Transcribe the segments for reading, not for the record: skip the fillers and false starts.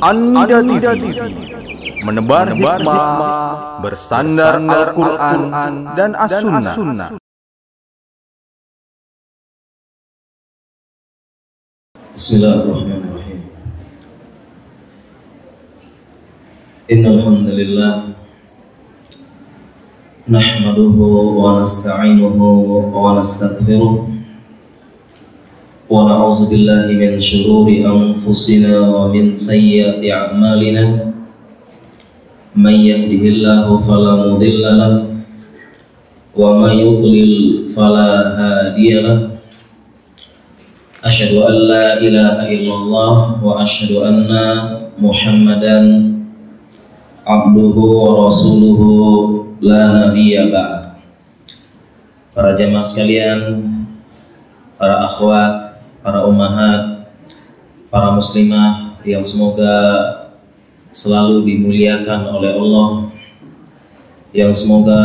Anda TV menebar hikmah bersandar Al-Quran dan As-Sunnah. Bismillahirrahmanirrahim. Innal hamdalillah nahmaduhu wa nasta'inuhu wa nastaghfiruh wa na'udzu billahi min shururi anfusina wa min sayyiati a'malina. May yahdihillahu fala mudilla lahu wa may yudlil fala hadiya lahu. Asyhadu an la ilaha illallah wa asyhadu anna Muhammadan abduhu wa rasuluhu la nabiyya ba'd. Para jamaah sekalian, para akhwat, para ummahat, para muslimah yang semoga selalu dimuliakan oleh Allah, yang semoga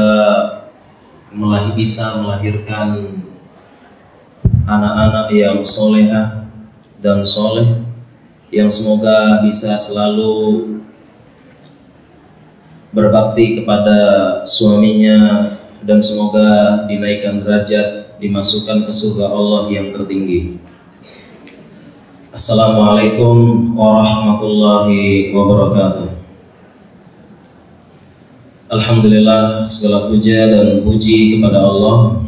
bisa melahirkan anak-anak yang solehah dan soleh, yang semoga bisa selalu berbakti kepada suaminya dan semoga dinaikkan derajat, dimasukkan ke surga Allah yang tertinggi. Assalamualaikum warahmatullahi wabarakatuh. Alhamdulillah, segala puja dan puji kepada Allah.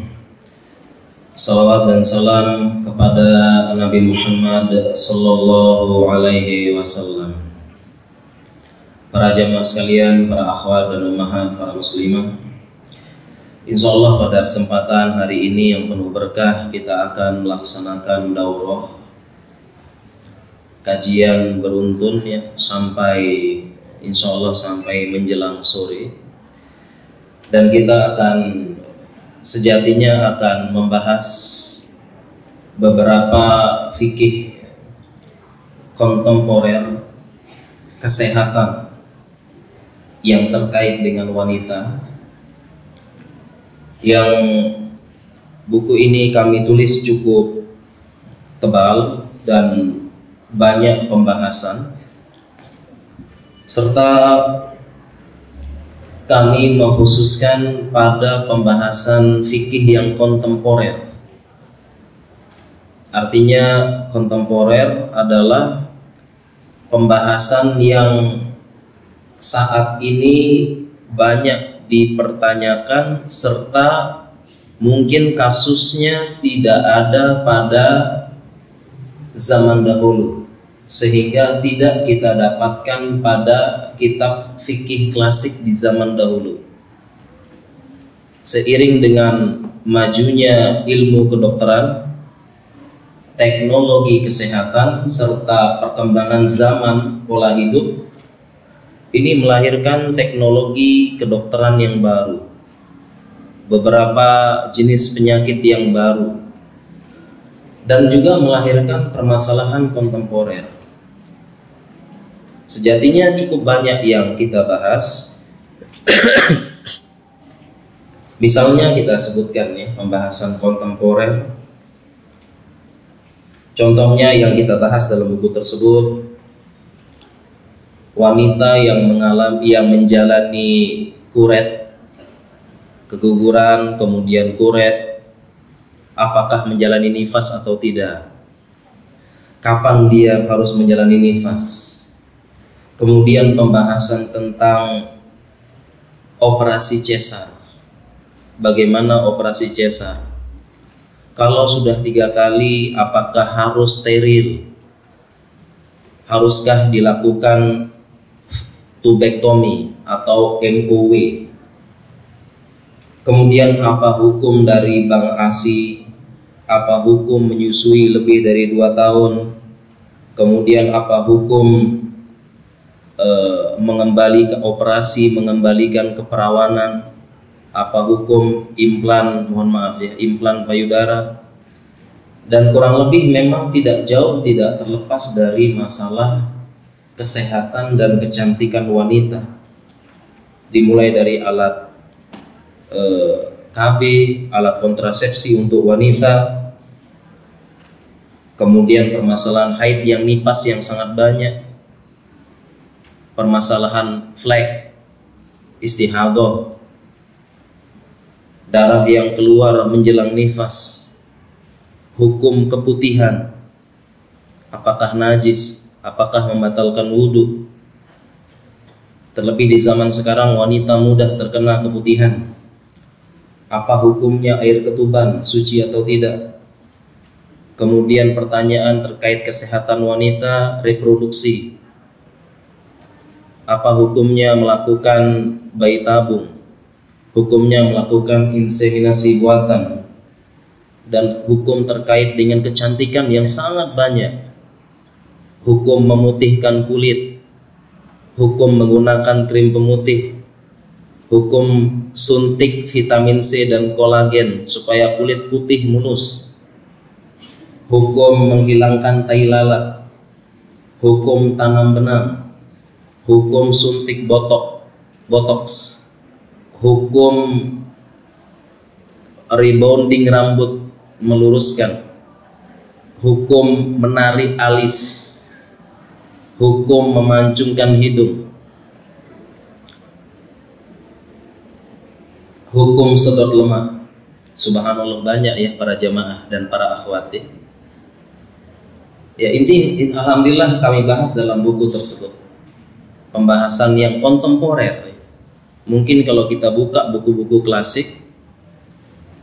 Salawat dan salam kepada Nabi Muhammad sallallahu alaihi wasallam. Para jamaah sekalian, para akhwat dan ummahat, para muslimah, insyaallah pada kesempatan hari ini yang penuh berkah kita akan melaksanakan daurah kajian beruntun ya sampai insyaallah sampai menjelang sore, dan kita akan sejatinya akan membahas beberapa fikih kontemporer kesehatan yang terkait dengan wanita, yang buku ini kami tulis cukup tebal dan banyak pembahasan, serta kami mengkhususkan pada pembahasan fikih yang kontemporer. Artinya kontemporer adalah pembahasan yang saat ini banyak dipertanyakan serta mungkin kasusnya tidak ada pada zaman dahulu, sehingga tidak kita dapatkan pada kitab fikih klasik di zaman dahulu. Seiring dengan majunya ilmu kedokteran, teknologi kesehatan, serta perkembangan zaman pola hidup, ini melahirkan teknologi kedokteran yang baru, beberapa jenis penyakit yang baru, dan juga melahirkan permasalahan kontemporer. Sejatinya cukup banyak yang kita bahas. Misalnya kita sebutkan ya, pembahasan kontemporer. Contohnya yang kita bahas dalam buku tersebut, wanita yang menjalani kuret, keguguran, kemudian kuret, apakah menjalani nifas atau tidak? Kapan dia harus menjalani nifas? Kemudian pembahasan tentang operasi cesar. Bagaimana operasi cesar? Kalau sudah 3 kali, apakah harus steril? Haruskah dilakukan tubektomi atau MOW? Kemudian apa hukum dari Bang ASI? Apa hukum menyusui lebih dari 2 tahun? Kemudian apa hukum mengembalikan keperawanan? Apa hukum implan, implan payudara? Dan kurang lebih memang tidak terlepas dari masalah kesehatan dan kecantikan wanita, dimulai dari alat KB, alat kontrasepsi untuk wanita, kemudian permasalahan haid yang nipas yang sangat banyak, permasalahan flek, istihadah, darah yang keluar menjelang nifas, hukum keputihan, apakah najis, apakah membatalkan wudhu. Terlebih di zaman sekarang wanita mudah terkena keputihan. Apa hukumnya air ketuban, suci atau tidak? Kemudian pertanyaan terkait kesehatan wanita reproduksi. Apa hukumnya melakukan bayi tabung? Hukumnya melakukan inseminasi buatan? Dan hukum terkait dengan kecantikan yang sangat banyak. Hukum memutihkan kulit, hukum menggunakan krim pemutih, hukum suntik vitamin C dan kolagen supaya kulit putih mulus, hukum menghilangkan tai lalat, hukum tanam benang, hukum suntik botox, hukum rebounding rambut, meluruskan, hukum menarik alis, hukum memancungkan hidung, hukum sedot lemak. Subhanallah, banyak ya para jamaah dan para akhwat ya. Ya, ini alhamdulillah kami bahas dalam buku tersebut. Pembahasan yang kontemporer. Mungkin kalau kita buka buku-buku klasik,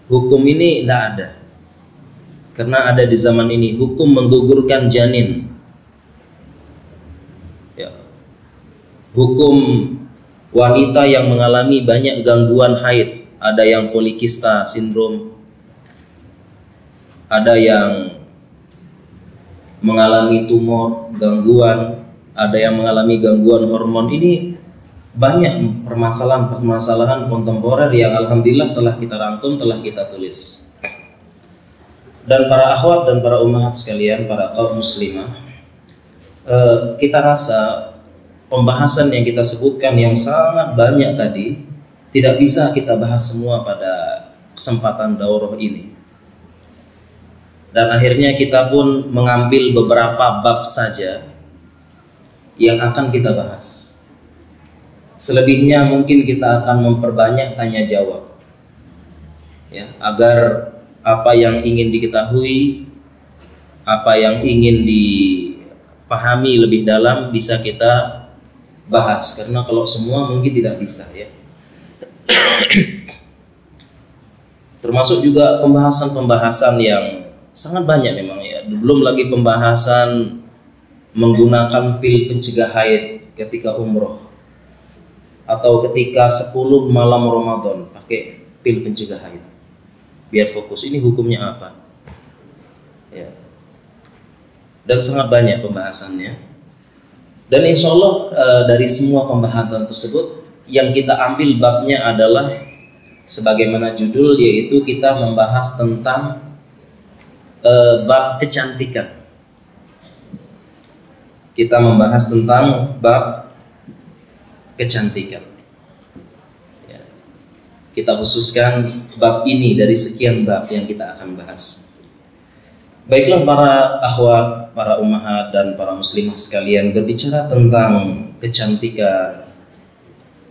hukum ini tidak ada. Karena ada di zaman ini, hukum menggugurkan janin. Ya. Hukum wanita yang mengalami banyak gangguan haid, ada yang polikista sindrom, ada yang mengalami tumor, gangguan, ada yang mengalami gangguan hormon. Ini banyak permasalahan-permasalahan kontemporer yang alhamdulillah telah kita rangkum, telah kita tulis. Dan para akhwat dan para ummahat sekalian, para kaum muslimah, kita rasa pembahasan yang kita sebutkan yang sangat banyak tadi tidak bisa kita bahas semua pada kesempatan daurah ini. Dan akhirnya kita pun mengambil beberapa bab saja yang akan kita bahas. Selebihnya mungkin kita akan memperbanyak tanya jawab, ya, agar apa yang ingin diketahui, apa yang ingin dipahami lebih dalam bisa kita bahas. Karena kalau semua mungkin tidak bisa ya. Termasuk juga pembahasan-pembahasan yang sangat banyak memang ya. Belum lagi pembahasan menggunakan pil pencegah haid ketika umroh, atau ketika 10 malam Ramadan pakai pil pencegah haid. Biar fokus, ini hukumnya apa ya. Dan sangat banyak pembahasannya. Dan insya Allah dari semua pembahasan tersebut yang kita ambil babnya adalah sebagaimana judul, yaitu kita membahas tentang bab kecantikan. Kita membahas tentang bab kecantikan. Ya. Kita khususkan bab ini dari sekian bab yang kita akan bahas. Baiklah para akhwat, para ummahat dan para muslimah sekalian, berbicara tentang kecantikan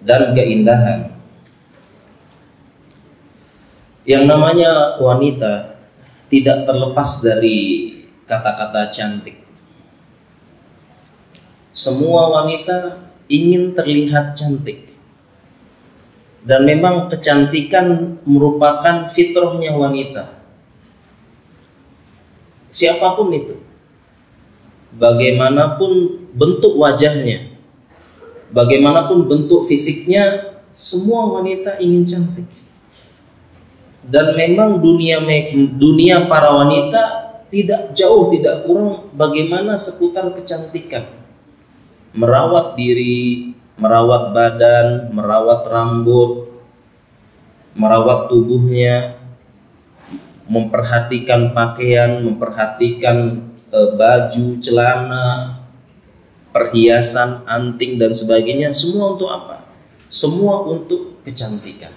dan keindahan. Yang namanya wanita tidak terlepas dari kata-kata cantik. Semua wanita ingin terlihat cantik. Dan memang kecantikan merupakan fitrahnya wanita. Siapapun itu, bagaimanapun bentuk wajahnya, bagaimanapun bentuk fisiknya, semua wanita ingin cantik. Dan memang dunia para wanita tidak jauh, tidak kurang bagaimana seputar kecantikan. Merawat diri, merawat badan, merawat rambut, merawat tubuhnya, memperhatikan pakaian, memperhatikan baju, celana, perhiasan, anting dan sebagainya. Semua untuk apa? Semua untuk kecantikan.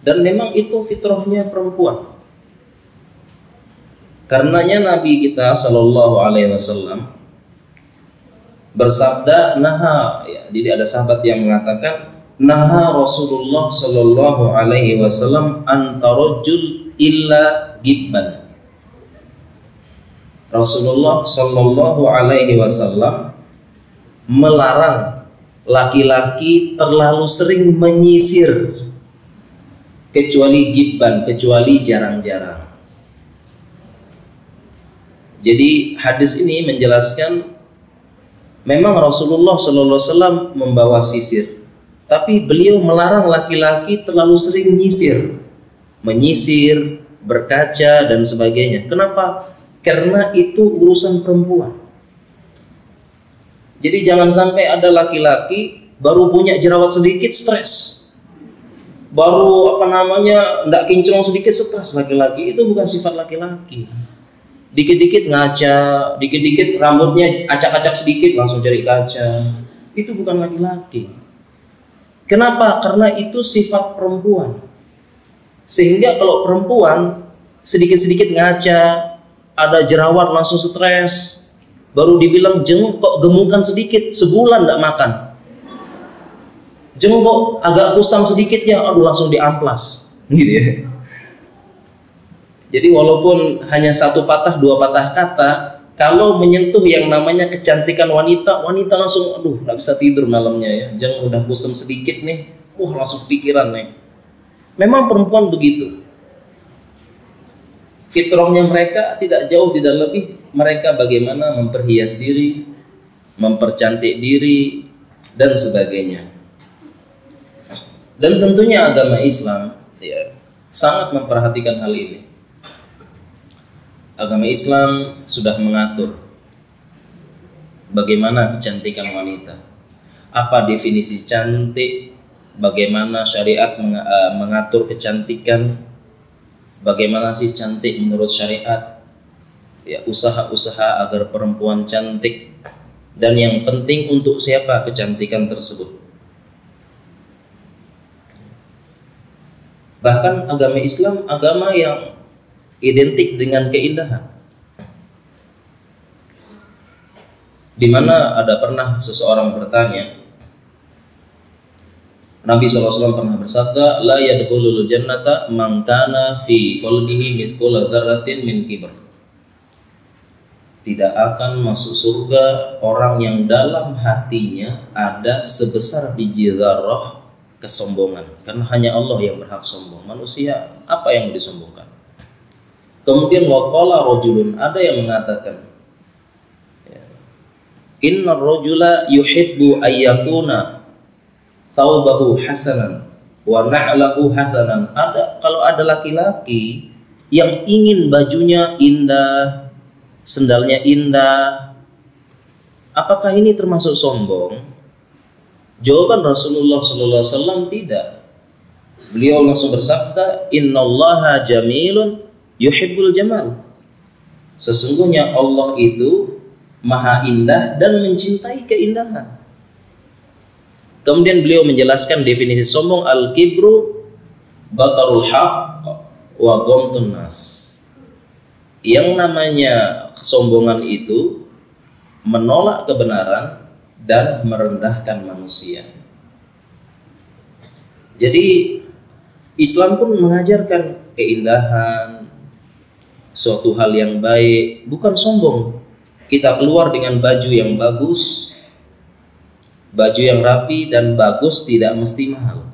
Dan memang itu fitrahnya perempuan. Karenanya Nabi kita Shallallahu Alaihi Wasallam bersabda, naha, ya, jadi ada sahabat yang mengatakan, naha Rasulullah Shallallahu Alaihi Wasallam antarojul illa gibban. Rasulullah Shallallahu Alaihi Wasallam melarang laki-laki terlalu sering menyisir, kecuali gibban, kecuali jarang-jarang. Jadi hadis ini menjelaskan memang Rasulullah Sallallahu Alaihi Wasallam membawa sisir, tapi beliau melarang laki-laki terlalu sering menyisir, berkaca dan sebagainya. Kenapa? Karena itu urusan perempuan. Jadi jangan sampai ada laki-laki baru punya jerawat sedikit stres, baru ndak kinclong sedikit stres. Laki-laki itu bukan sifat laki-laki. Dikit-dikit ngaca, dikit-dikit rambutnya acak-acak sedikit langsung cari kaca. Itu bukan laki-laki. Kenapa? Karena itu sifat perempuan. Sehingga kalau perempuan sedikit-sedikit ngaca, ada jerawat langsung stres, baru dibilang jeng kok gemukan sedikit, sebulan tidak makan. Jeng kok agak kusam sedikit ya, aduh langsung diamplas, gitu ya. Jadi walaupun hanya satu patah, dua patah kata, kalau menyentuh yang namanya kecantikan wanita, wanita langsung, aduh, nggak bisa tidur malamnya ya. Jangan udah kusam sedikit nih, langsung pikiran nih. Memang perempuan begitu. Fitrahnya mereka tidak jauh, tidak lebih. Mereka bagaimana memperhias diri, mempercantik diri, dan sebagainya. Dan tentunya agama Islam ya sangat memperhatikan hal ini. Agama Islam sudah mengatur bagaimana kecantikan wanita, apa definisi cantik, bagaimana syariat mengatur kecantikan, bagaimana sih cantik menurut syariat, ya usaha-usaha agar perempuan cantik, dan yang penting untuk siapa kecantikan tersebut. Bahkan agama Islam agama yang identik dengan keindahan. Di mana ada pernah seseorang bertanya, Nabi SAW pernah bersabda, la yadkhulul jannata man kana fi qalbihi mithqala dzarratin min kibr. Tidak akan masuk surga orang yang dalam hatinya ada sebesar biji dzarrah kesombongan. Karena hanya Allah yang berhak sombong. Manusia apa yang mau disombongkan? Kemudian waqala rajulun, ada yang mengatakan, inna rajula yuhibbu ayyakuna thawbahu hasanan wa na'lahu hasanan. Kalau ada laki-laki yang ingin bajunya indah, sendalnya indah, apakah ini termasuk sombong? Jawaban Rasulullah SAW tidak. Beliau langsung bersabda, innallaha jamilun yuhibbul jamal. Sesungguhnya Allah itu maha indah dan mencintai keindahan. Kemudian beliau menjelaskan definisi sombong, al-kibru batarul haqq wa ghamtun nas. Yang namanya kesombongan itu menolak kebenaran dan merendahkan manusia. Jadi Islam pun mengajarkan keindahan, suatu hal yang baik, bukan sombong. Kita keluar dengan baju yang bagus, baju yang rapi dan bagus, tidak mesti mahal.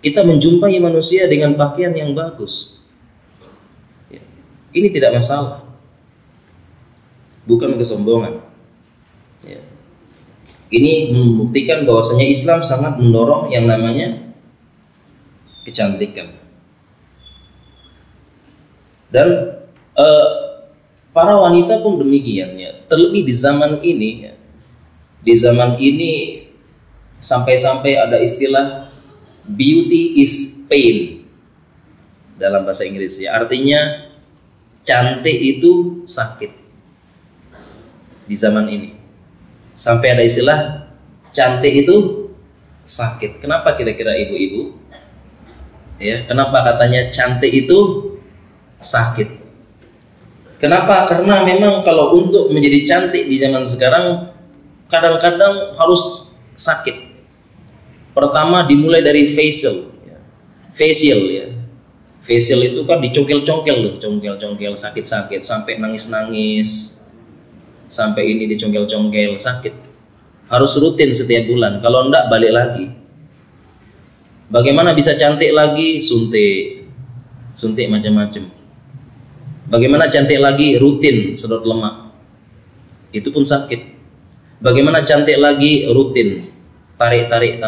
Kita menjumpai manusia dengan pakaian yang bagus, ini tidak masalah, bukan kesombongan. Ini membuktikan bahwasanya Islam sangat mendorong yang namanya kecantikan. Dan para wanita pun demikian ya. Terlebih di zaman ini ya. Di zaman ini sampai-sampai ada istilah beauty is pain dalam bahasa Inggris ya. Artinya cantik itu sakit. Di zaman ini sampai ada istilah cantik itu sakit. Kenapa kira-kira ibu-ibu? Ya, kenapa katanya cantik itu sakit? Kenapa? Karena memang kalau untuk menjadi cantik di zaman sekarang kadang-kadang harus sakit. Pertama dimulai dari facial ya. Facial itu kan dicongkel-congkel loh, congkel-congkel sakit-sakit sampai nangis-nangis. Sampai ini dicongkel-congkel sakit. Harus rutin setiap bulan. Kalau enggak balik lagi. Bagaimana bisa cantik lagi? Suntik macam-macam. Bagaimana cantik lagi? Rutin sedot lemak. Itu pun sakit. Bagaimana cantik lagi? Rutin tarik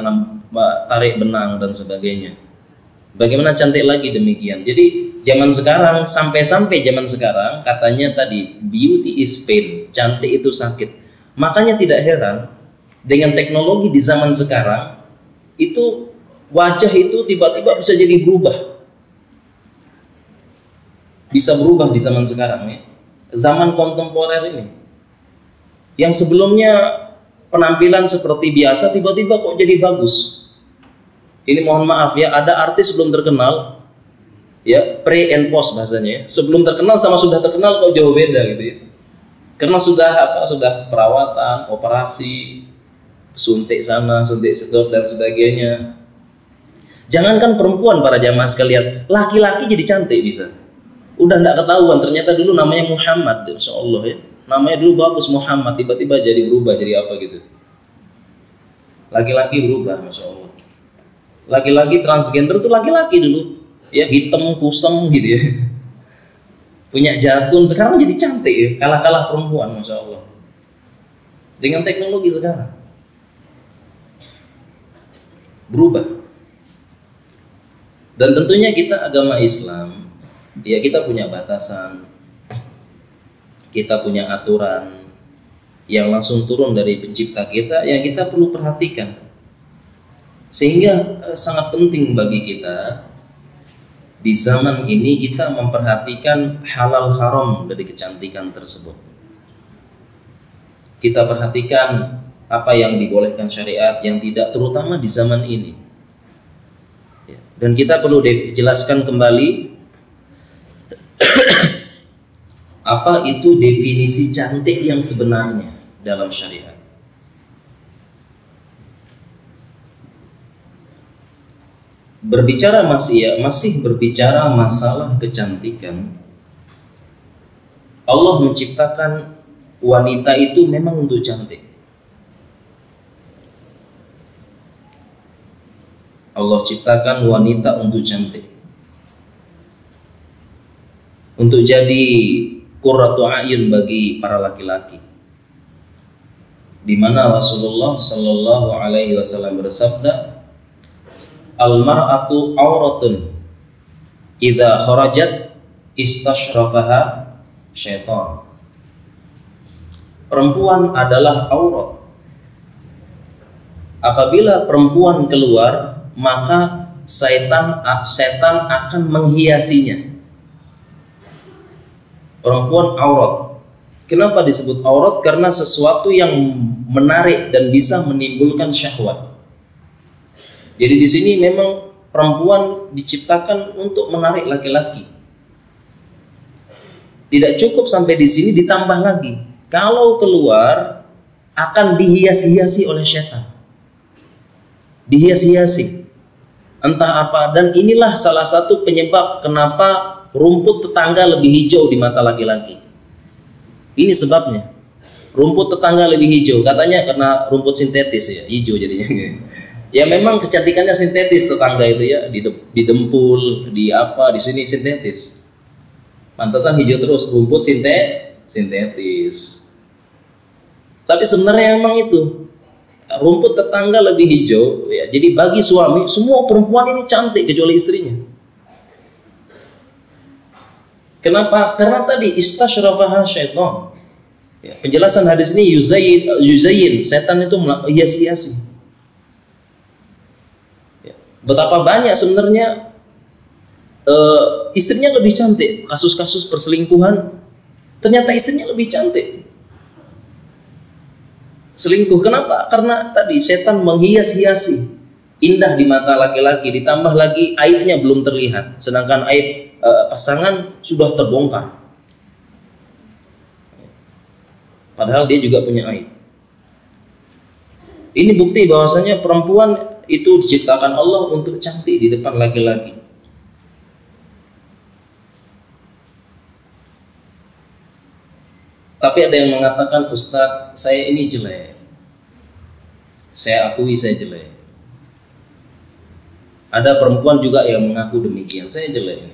benang dan sebagainya. Bagaimana cantik lagi? Demikian. Jadi zaman sekarang sampai zaman sekarang katanya tadi beauty is pain, cantik itu sakit. Makanya tidak heran dengan teknologi di zaman sekarang itu wajah itu tiba-tiba bisa jadi berubah. Bisa berubah di zaman sekarang ya. Zaman kontemporer ini. Yang sebelumnya penampilan seperti biasa tiba-tiba kok jadi bagus. Ini mohon maaf ya, ada artis belum terkenal ya, pre and post bahasanya ya. Sebelum terkenal sama sudah terkenal kok jauh beda gitu ya. Karena sudah perawatan, operasi, suntik sana, suntik sedot dan sebagainya. Jangankan perempuan para jamaah sekalian, laki-laki jadi cantik bisa. Udah enggak ketahuan, ternyata dulu namanya Muhammad, Masya Allah ya. Namanya dulu bagus Muhammad, tiba-tiba jadi berubah jadi apa gitu. Laki-laki berubah, Masya Allah. Laki-laki transgender tuh laki-laki dulu, ya hitam kusam gitu ya. Punya jakun, sekarang jadi cantik ya, kalah-kalah perempuan, Masya Allah. Dengan teknologi sekarang berubah. Dan tentunya kita agama Islam, ya kita punya batasan, kita punya aturan yang langsung turun dari pencipta kita yang kita perlu perhatikan. Sehingga sangat penting bagi kita di zaman ini kita memperhatikan halal haram dari kecantikan tersebut. Kita perhatikan apa yang dibolehkan syariat, yang tidak, terutama di zaman ini. Dan kita perlu jelaskan kembali apa itu definisi cantik yang sebenarnya dalam syariat. Berbicara masih berbicara masalah kecantikan. Allah menciptakan wanita itu memang untuk cantik. Allah ciptakan wanita untuk cantik, untuk jadi qurratu a'yun bagi para laki-laki. Di mana Rasulullah sallallahu alaihi wasallam bersabda, "Al-mar'atu auratun idza kharajat istashrafaha syaitan." Perempuan adalah aurat. Apabila perempuan keluar, maka setan akan menghiasinya. Perempuan aurat. Kenapa disebut aurat? Karena sesuatu yang menarik dan bisa menimbulkan syahwat. Jadi di sini memang perempuan diciptakan untuk menarik laki-laki. Tidak cukup sampai di sini, ditambah lagi. Kalau keluar akan dihias-hiasi oleh setan. Dihias-hiasi. Entah apa, dan inilah salah satu penyebab kenapa rumput tetangga lebih hijau di mata laki-laki. Ini sebabnya. Rumput tetangga lebih hijau, katanya karena rumput sintetis ya, hijau jadinya. Ya memang kecantikannya sintetis tetangga itu ya, di dempul, di sini sintetis. Pantasan hijau terus, rumput sintetis. Tapi sebenarnya memang itu rumput tetangga lebih hijau ya. Jadi bagi suami, semua perempuan ini cantik kecuali istrinya. Kenapa? Karena tadi istashrafaha syaitan. Ya, penjelasan hadis ini yuzayyin, setan itu hias-hiasi. Ya, betapa banyak sebenarnya istrinya lebih cantik. Kasus-kasus perselingkuhan, ternyata istrinya lebih cantik. Selingkuh, kenapa? Karena tadi setan menghias-hiasi, indah di mata laki-laki, ditambah lagi aibnya belum terlihat, sedangkan aib pasangan sudah terbongkar. padahal dia juga punya aib. Ini bukti bahwasanya perempuan itu diciptakan Allah untuk cantik di depan laki-laki. Tapi ada yang mengatakan, Ustadz, saya ini jelek. Saya akui saya jelek. Ada perempuan juga yang mengaku demikian, saya jelek.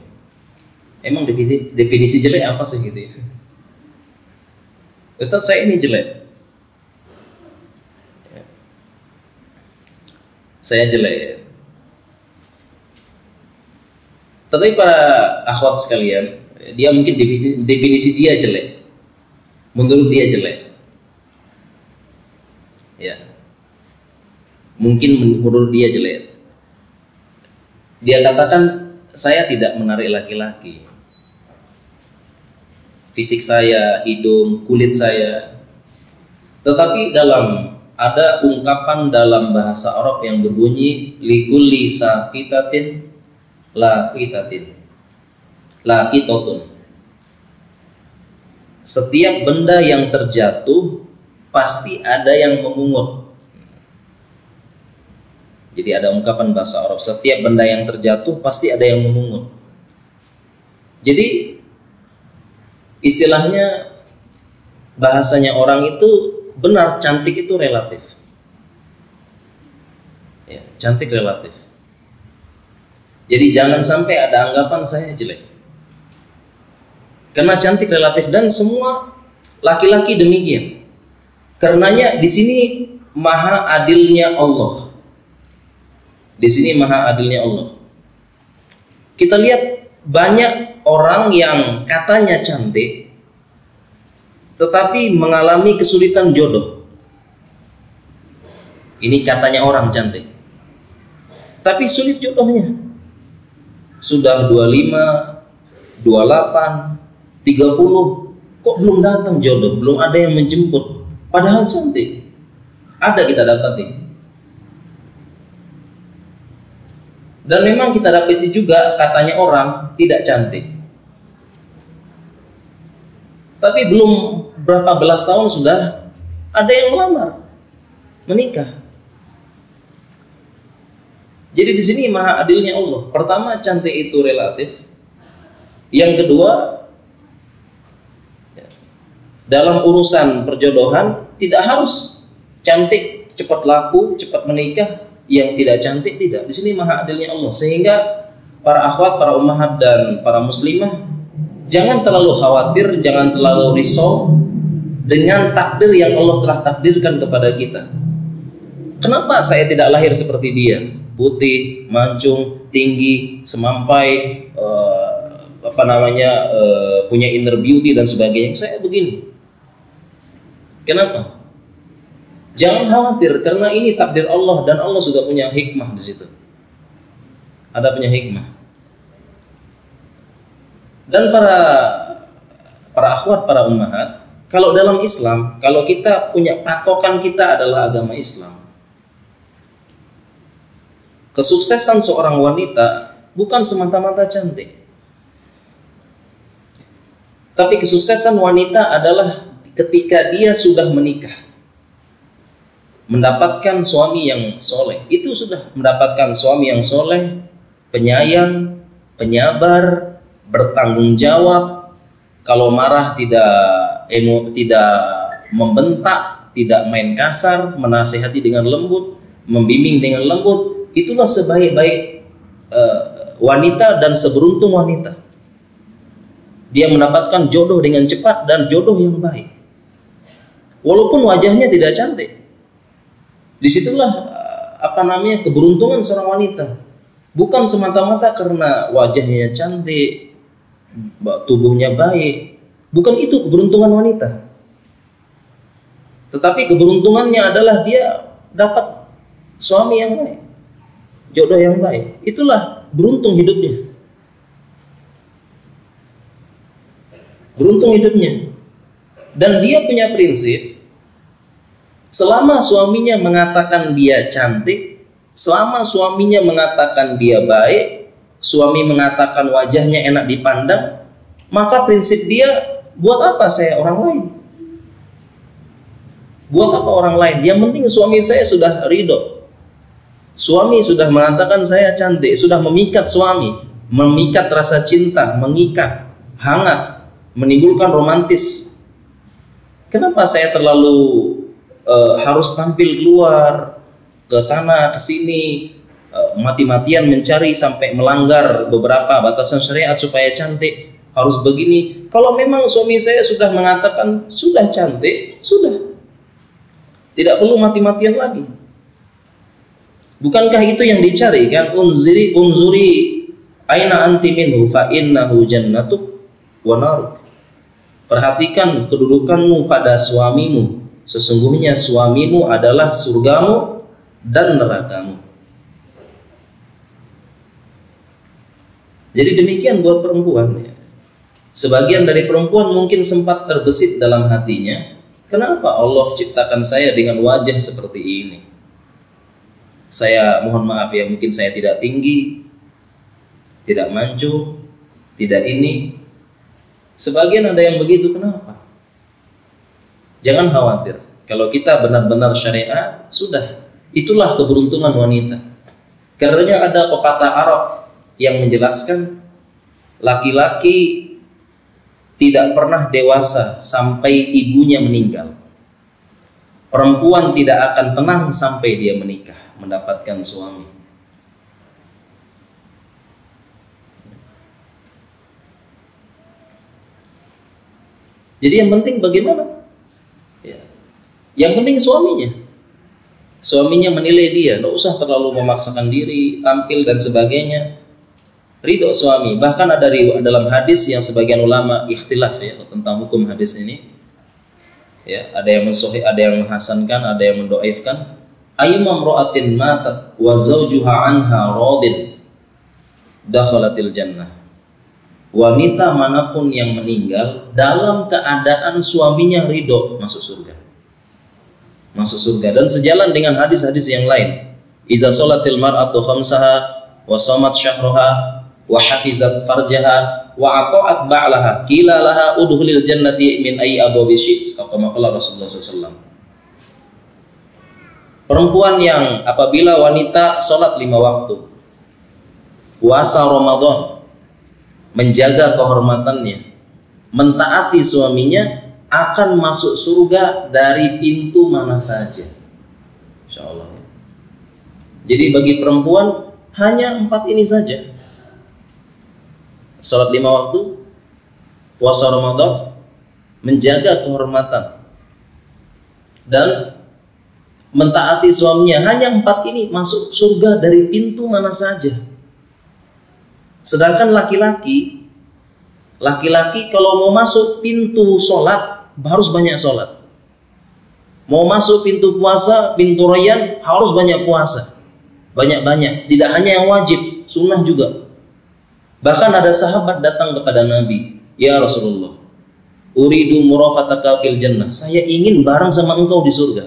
Emang definisi jelek apa sih gitu ya? Ustadz, saya ini jelek. Saya jelek. Tetapi para akhwat sekalian, dia mungkin definisi dia jelek. Menurut dia jelek. Ya. Mungkin menurut dia jelek. Dia katakan, saya tidak menarik laki-laki. Fisik saya, hidung, kulit saya. Tetapi ada ungkapan dalam bahasa Arab yang berbunyi likulli saqitatin laqitatin. Laqitatun. Setiap benda yang terjatuh pasti ada yang memungut. Jadi ada ungkapan bahasa Arab, setiap benda yang terjatuh pasti ada yang memungut. Jadi istilahnya, bahasanya orang itu benar, cantik itu relatif. Ya, cantik relatif. Jadi jangan sampai ada anggapan saya jelek. Karena cantik relatif dan semua laki-laki demikian. Karenanya di sini maha adilnya Allah. Di sini maha adilnya Allah. Kita lihat banyak orang yang katanya cantik tetapi mengalami kesulitan jodoh. Ini katanya orang cantik, tapi sulit jodohnya. Sudah 25, 28, 30, kok belum datang jodoh, belum ada yang menjemput. Padahal cantik. Ada kita dapati. Dan memang kita dapati juga katanya orang tidak cantik. Tapi belum berapa belas tahun sudah ada yang melamar, menikah. Jadi di sini maha adilnya Allah. Pertama, cantik itu relatif. Yang kedua, dalam urusan perjodohan tidak harus cantik cepat laku, cepat menikah. Yang tidak cantik tidak. Di sini maha adilnya Allah. Sehingga para akhwat, para ummahat dan para muslimah jangan terlalu khawatir, jangan terlalu risau dengan takdir yang Allah telah takdirkan kepada kita. Kenapa saya tidak lahir seperti dia? Putih, mancung, tinggi, semampai, punya inner beauty dan sebagainya. Saya begini. Kenapa? Jangan khawatir, karena ini takdir Allah dan Allah sudah punya hikmah di situ. Ada punya hikmah. Dan para akhwat, para ummahat, kalau dalam Islam, kalau kita punya patokan kita adalah agama Islam, kesuksesan seorang wanita bukan semata-mata cantik. Tapi kesuksesan wanita adalah ketika dia sudah menikah, mendapatkan suami yang soleh. Itu sudah mendapatkan suami yang soleh, penyayang, penyabar, bertanggung jawab. Kalau marah tidak membentak, tidak main kasar, menasihati dengan lembut, membimbing dengan lembut. Itulah sebaik-baik wanita dan seberuntung wanita. Dia mendapatkan jodoh dengan cepat dan jodoh yang baik. Walaupun wajahnya tidak cantik. Disitulah keberuntungan seorang wanita. Bukan semata-mata karena wajahnya cantik, tubuhnya baik. Bukan itu keberuntungan wanita. Tetapi keberuntungannya adalah dia dapat suami yang baik, jodoh yang baik. Itulah beruntung hidupnya. Beruntung hidupnya. Dan dia punya prinsip, selama suaminya mengatakan dia cantik, selama suaminya mengatakan dia baik, suami mengatakan wajahnya enak dipandang, maka prinsip dia, buat apa saya orang lain? Buat apa orang lain? Yang penting suami saya sudah ridho. Suami sudah mengatakan saya cantik, sudah memikat suami, memikat rasa cinta, mengikat, hangat, menimbulkan romantis. Kenapa saya terlalu harus tampil keluar ke sana ke sini, mati-matian mencari sampai melanggar beberapa batasan syariat supaya cantik, harus begini? Kalau memang suami saya sudah mengatakan sudah cantik, sudah, tidak perlu mati-matian lagi. Bukankah itu yang dicari kan? Unzuri aina anti minhu fa innahu jannatuk wa naruk. Perhatikan kedudukanmu pada suamimu, sesungguhnya suamimu adalah surgamu dan nerakamu. Jadi demikian buat perempuan ya. Sebagian dari perempuan mungkin sempat terbesit dalam hatinya, kenapa Allah ciptakan saya dengan wajah seperti ini? Saya mohon maaf ya, mungkin saya tidak tinggi, tidak mancung, tidak ini. Sebagian ada yang begitu, kenapa? Jangan khawatir. Kalau kita benar-benar syariat, sudah. Itulah keberuntungan wanita. Karena ada pepatah Arab yang menjelaskan laki-laki tidak pernah dewasa sampai ibunya meninggal. Perempuan tidak akan tenang sampai dia menikah, mendapatkan suami. Jadi yang penting bagaimana? Ya. Yang penting suaminya. Suaminya menilai dia, tidak usah terlalu memaksakan diri, tampil dan sebagainya. Ridho suami. Bahkan ada dalam hadis yang sebagian ulama ikhtilaf ya tentang hukum hadis ini. Ya, ada yang mensahih, ada yang menghasankan, ada yang mendoaifkan. Ayyuma imra'atin matat wa zawjuha anha radin dakhalatil jannah. Wanita manapun yang meninggal dalam keadaan suaminya ridho, masuk surga. Masuk surga. Dan sejalan dengan hadis-hadis yang lain. Idza sholatil mar'atu khamsaha wa shamat syahraha wa hafizat farjaha wa ata'at ba'laha qila laha udkhulil jannati min ayyi abwabi syi'ti, kama qala Rasulullah SAW. Perempuan yang apabila wanita sholat 5 waktu, puasa Ramadan, menjaga kehormatannya, mentaati suaminya, akan masuk surga dari pintu mana saja, insya Allah. Jadi bagi perempuan hanya 4 ini saja: sholat 5 waktu, puasa Ramadan, menjaga kehormatan, dan mentaati suaminya. Hanya 4 ini masuk surga dari pintu mana saja. Sedangkan laki-laki kalau mau masuk pintu sholat harus banyak sholat. Mau masuk pintu puasa, pintu rayyan harus banyak puasa, banyak-banyak. Tidak hanya yang wajib, sunnah juga. Bahkan ada sahabat datang kepada Nabi, ya Rasulullah, uridu murafataka fil jannah, saya ingin bareng sama engkau di surga.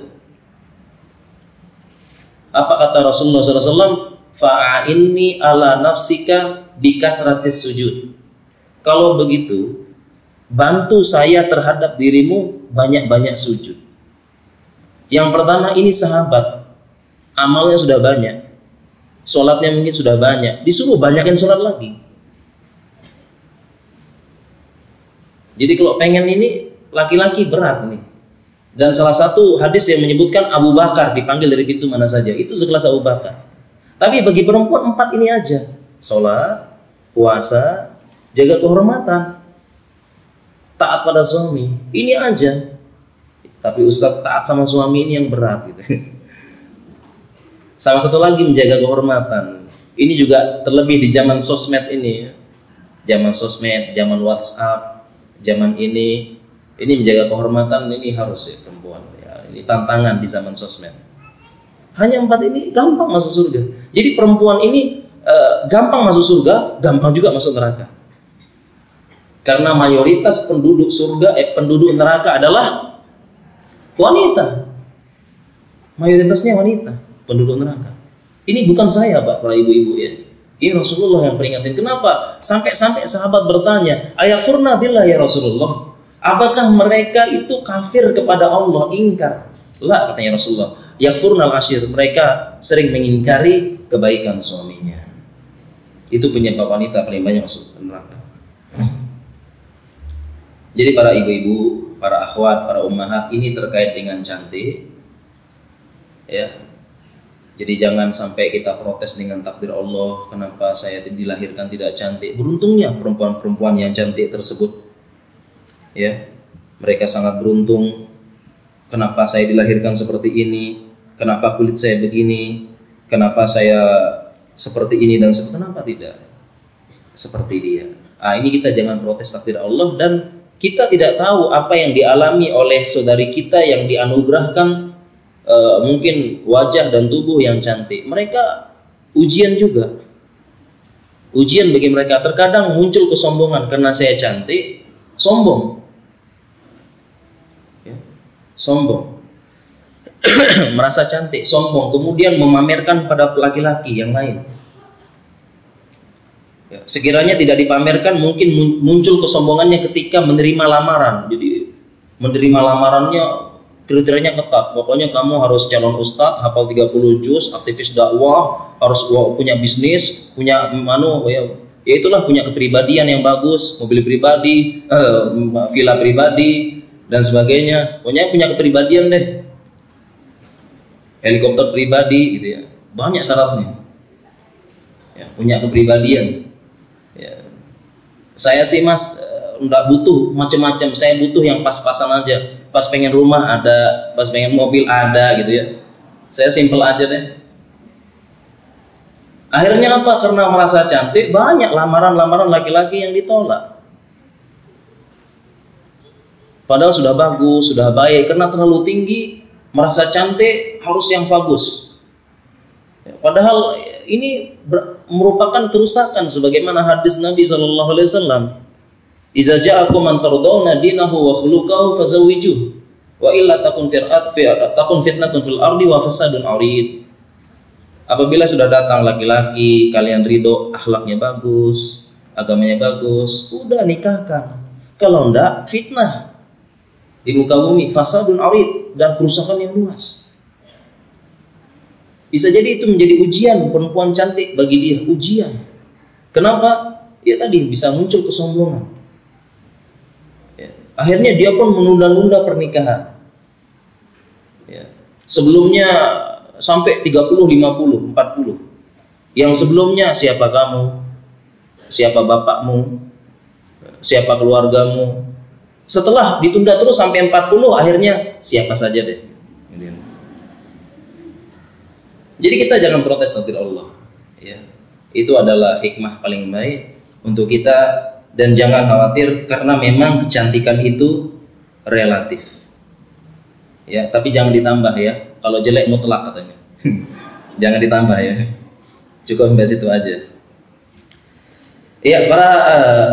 Apa kata Rasulullah SAW? Fa'inni ala nafsika bikathratis sujud. Kalau begitu, bantu saya terhadap dirimu banyak-banyak sujud. Yang pertama, ini sahabat, amalnya sudah banyak, sholatnya mungkin sudah banyak, disuruh banyakin sholat lagi. Jadi kalau pengen ini, laki-laki berat nih. Dan salah satu hadis yang menyebutkan Abu Bakar dipanggil dari pintu mana saja, itu sekelas Abu Bakar. Tapi bagi perempuan 4 ini aja: sholat, puasa, jaga kehormatan, taat pada suami, ini aja. Tapi Ustadz, taat sama suami ini yang berat gitu. Salah satu lagi, menjaga kehormatan. Ini juga terlebih di zaman sosmed ini, zaman sosmed, zaman WhatsApp, zaman ini menjaga kehormatan ini harus ya perempuan ya. Ini tantangan di zaman sosmed. Hanya 4 ini gampang masuk surga. Jadi perempuan ini gampang masuk surga, gampang juga masuk neraka. Karena mayoritas penduduk surga, penduduk neraka adalah wanita. Mayoritasnya wanita penduduk neraka. Ini bukan saya, Pak, para ibu-ibu ya. Ini Rasulullah yang peringatin. Kenapa? Sampai-sampai sahabat bertanya, ayakfurna billah ya Rasulullah, apakah mereka itu kafir kepada Allah, ingkar? lah katanya Rasulullah, yakfurnal ashir, mereka sering mengingkari kebaikan suaminya. Itu penyebab wanita paling banyak masuk neraka. Jadi para ibu-ibu, para akhwat, para ummahat, ini terkait dengan cantik, ya. Jadi jangan sampai kita protes dengan takdir Allah, kenapa saya dilahirkan tidak cantik. Beruntungnya perempuan-perempuan yang cantik tersebut, ya, mereka sangat beruntung. Kenapa saya dilahirkan seperti ini? Kenapa kulit saya begini? Kenapa saya seperti ini dan kenapa tidak seperti dia? Ah, ini kita jangan protes takdir Allah, dan kita tidak tahu apa yang dialami oleh saudari kita yang dianugerahkan mungkin wajah dan tubuh yang cantik. Mereka ujian juga, ujian bagi mereka. Terkadang muncul kesombongan karena saya cantik, sombong, ya, sombong. Merasa cantik, sombong, kemudian memamerkan pada laki-laki yang lain. Ya, sekiranya tidak dipamerkan, mungkin muncul kesombongannya ketika menerima lamaran. Jadi menerima lamarannya kriterianya ketat. Pokoknya kamu harus calon ustadz, hafal 30 juz, aktivis dakwah, harus punya bisnis, punya ya itulah, punya kepribadian yang bagus, mobil pribadi, villa pribadi dan sebagainya. Pokoknya punya kepribadian deh. Helikopter pribadi gitu ya. Banyak syaratnya. Ya, punya kepribadian. Ya. Saya sih Mas enggak butuh macam-macam, saya butuh yang pas-pasan aja. Pas pengen rumah ada, pas pengen mobil ada gitu ya. Saya simple aja deh. Akhirnya apa? Karena merasa cantik, banyak lamaran-lamaran laki-laki yang ditolak. Padahal sudah bagus, sudah baik, karena terlalu tinggi, merasa cantik harus yang bagus. Padahal ini merupakan kerusakan sebagaimana hadis Nabi SAW. Iza ja'akum man tardawna dinahu wa khuluquhu fazawwijuh wa illa takun fitnatun fil ardi wa fasadun arid. Apabila sudah datang laki-laki kalian ridho, akhlaknya bagus, agamanya bagus, udah nikahkan. Kalau enggak, fitnah di muka bumi, fasadun arid, dan kerusakan yang luas. Bisa jadi itu menjadi ujian perempuan cantik bagi dia, ujian. Kenapa? Ya tadi bisa muncul kesombongan. Akhirnya dia pun menunda-nunda pernikahan. Ya. Sebelumnya sampai 30, 50, 40. Yang sebelumnya siapa kamu? Siapa bapakmu? Siapa keluargamu? Setelah ditunda terus sampai 40, akhirnya siapa saja deh. Jadi kita jangan protes takdir Allah. Ya. Itu adalah hikmah paling baik untuk kita. Dan jangan khawatir karena memang kecantikan itu relatif. Ya, tapi jangan ditambah ya. Kalau jelek mutlak katanya. Jangan ditambah ya. Cukup sampai situ aja. Ya, para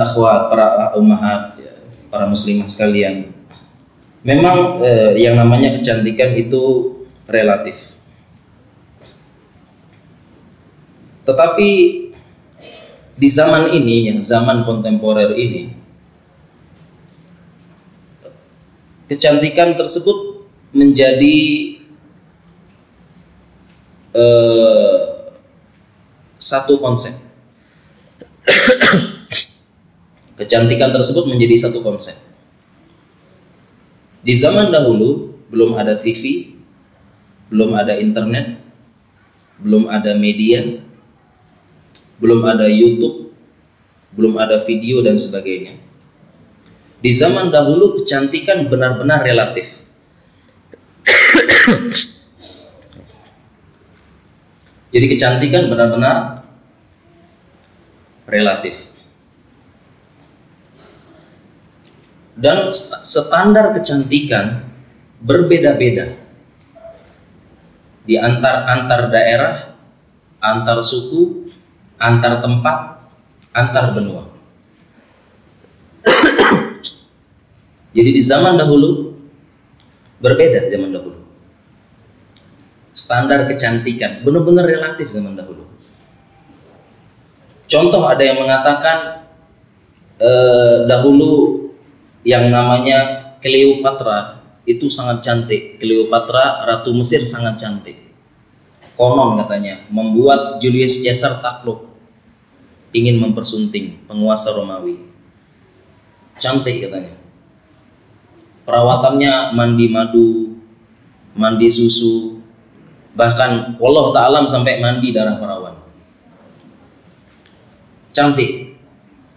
akhwat, para ummahat, ya, para muslimah sekalian. Memang yang namanya kecantikan itu relatif. Tetapi di zaman ini, yang zaman kontemporer ini, kecantikan tersebut menjadi satu konsep. Kecantikan tersebut menjadi satu konsep. Di zaman dahulu belum ada TV, belum ada internet, belum ada media, belum ada YouTube, belum ada video dan sebagainya. Di zaman dahulu kecantikan benar-benar relatif. Jadi kecantikan benar-benar relatif. Dan standar kecantikan berbeda-beda di antar daerah, antar suku, antar tempat, antar benua. Jadi di zaman dahulu berbeda zaman dahulu. Standar kecantikan benar-benar relatif zaman dahulu. Contoh ada yang mengatakan dahulu yang namanya Cleopatra itu sangat cantik. Cleopatra, Ratu Mesir sangat cantik. Konon katanya membuat Julius Caesar takluk, ingin mempersunting penguasa Romawi. Cantik katanya. Perawatannya mandi madu, mandi susu, bahkan wallahu ta'alam sampai mandi darah perawan. Cantik.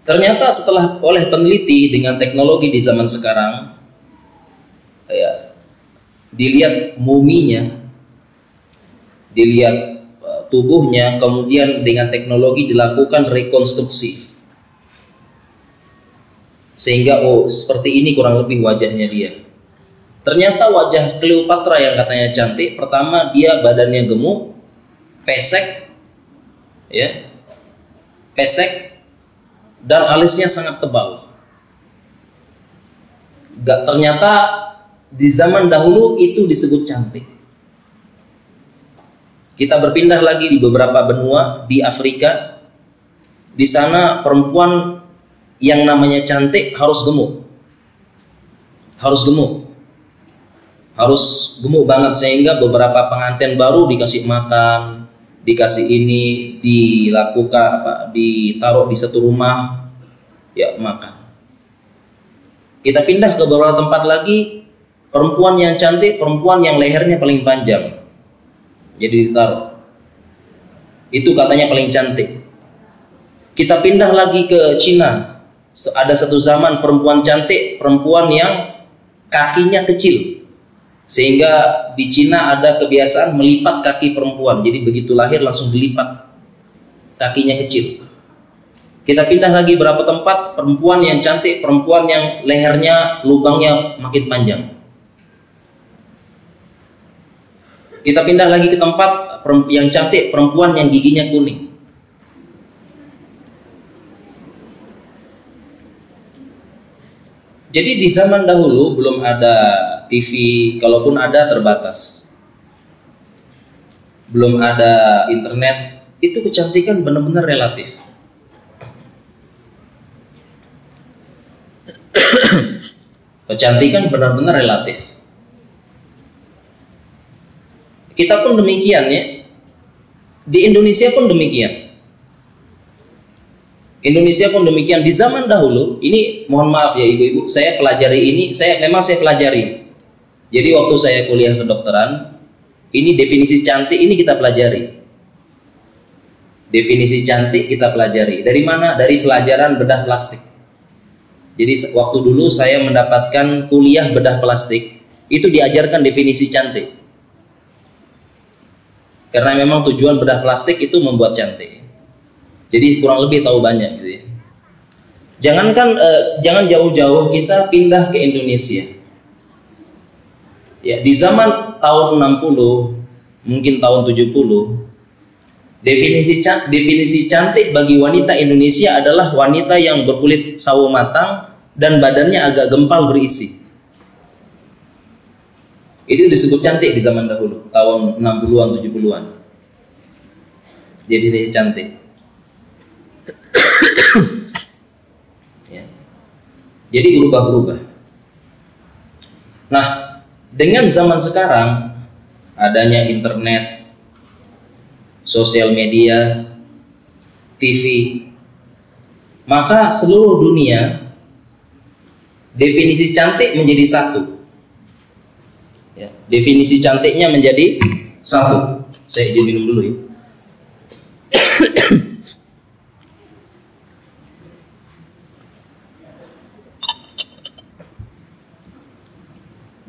Ternyata setelah oleh peneliti dengan teknologi di zaman sekarang, ya, dilihat muminya, dilihat tubuhnya, kemudian dengan teknologi dilakukan rekonstruksi, sehingga seperti ini kurang lebih wajahnya dia. Ternyata wajah Cleopatra yang katanya cantik, pertama dia badannya gemuk, pesek, ya, pesek, dan alisnya sangat tebal. Ternyata di zaman dahulu itu disebut cantik. Kita berpindah lagi di beberapa benua di Afrika. Di sana perempuan yang namanya cantik harus gemuk. Harus gemuk. Harus gemuk banget, sehingga beberapa pengantin baru dikasih makan, dikasih ini, dilakukan ditaruh di satu rumah, ya makan. Kita pindah ke beberapa tempat lagi, perempuan yang cantik, perempuan yang lehernya paling panjang, jadi ditaruh. Itu katanya paling cantik. Kita pindah lagi ke Cina. Ada satu zaman perempuan cantik, perempuan yang kakinya kecil, sehingga di Cina ada kebiasaan melipat kaki perempuan. Jadi begitu lahir langsung dilipat, kakinya kecil. Kita pindah lagi berapa tempat, perempuan yang cantik, perempuan yang lehernya lubangnya makin panjang. Kita pindah lagi ke tempat yang cantik, perempuan yang giginya kuning. Jadi di zaman dahulu belum ada TV, kalaupun ada terbatas. Belum ada internet, itu kecantikan benar-benar relatif. Kecantikan benar-benar relatif. Kita pun demikian ya. Di Indonesia pun demikian. Indonesia pun demikian. Di zaman dahulu, ini mohon maaf ya ibu-ibu, saya pelajari ini, memang saya pelajari. Jadi waktu saya kuliah kedokteran, ini definisi cantik ini kita pelajari. Definisi cantik kita pelajari. Dari mana? Dari pelajaran bedah plastik. Jadi waktu dulu saya mendapatkan kuliah bedah plastik, itu diajarkan definisi cantik. Karena memang tujuan bedah plastik itu membuat cantik. Jadi kurang lebih tahu banyak gitu ya. Jangan jauh-jauh kita pindah ke Indonesia. Ya, di zaman tahun 60, mungkin tahun 70, definisi cantik bagi wanita Indonesia adalah wanita yang berkulit sawo matang dan badannya agak gempal berisi. Itu disebut cantik di zaman dahulu, tahun 60-an, 70-an. Definisi cantik. Ya. Jadi berubah-berubah. Nah, dengan zaman sekarang adanya internet, sosial media, TV, maka seluruh dunia definisi cantik menjadi satu. Ya, definisi cantiknya menjadi satu. Saya izin minum dulu ya.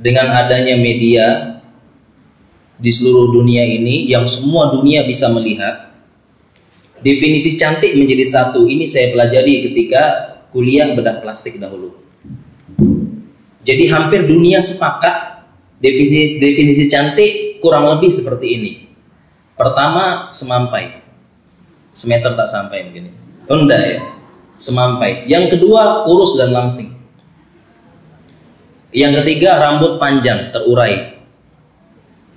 Dengan adanya media di seluruh dunia ini yang semua dunia bisa melihat, definisi cantik menjadi satu. Ini saya pelajari ketika kuliah bedah plastik dahulu. Jadi hampir dunia sepakat definisi cantik kurang lebih seperti ini. Pertama, semampai. Semeter tak sampai mungkin. Oh enggak ya, semampai. Yang kedua, kurus dan langsing. Yang ketiga, rambut panjang, terurai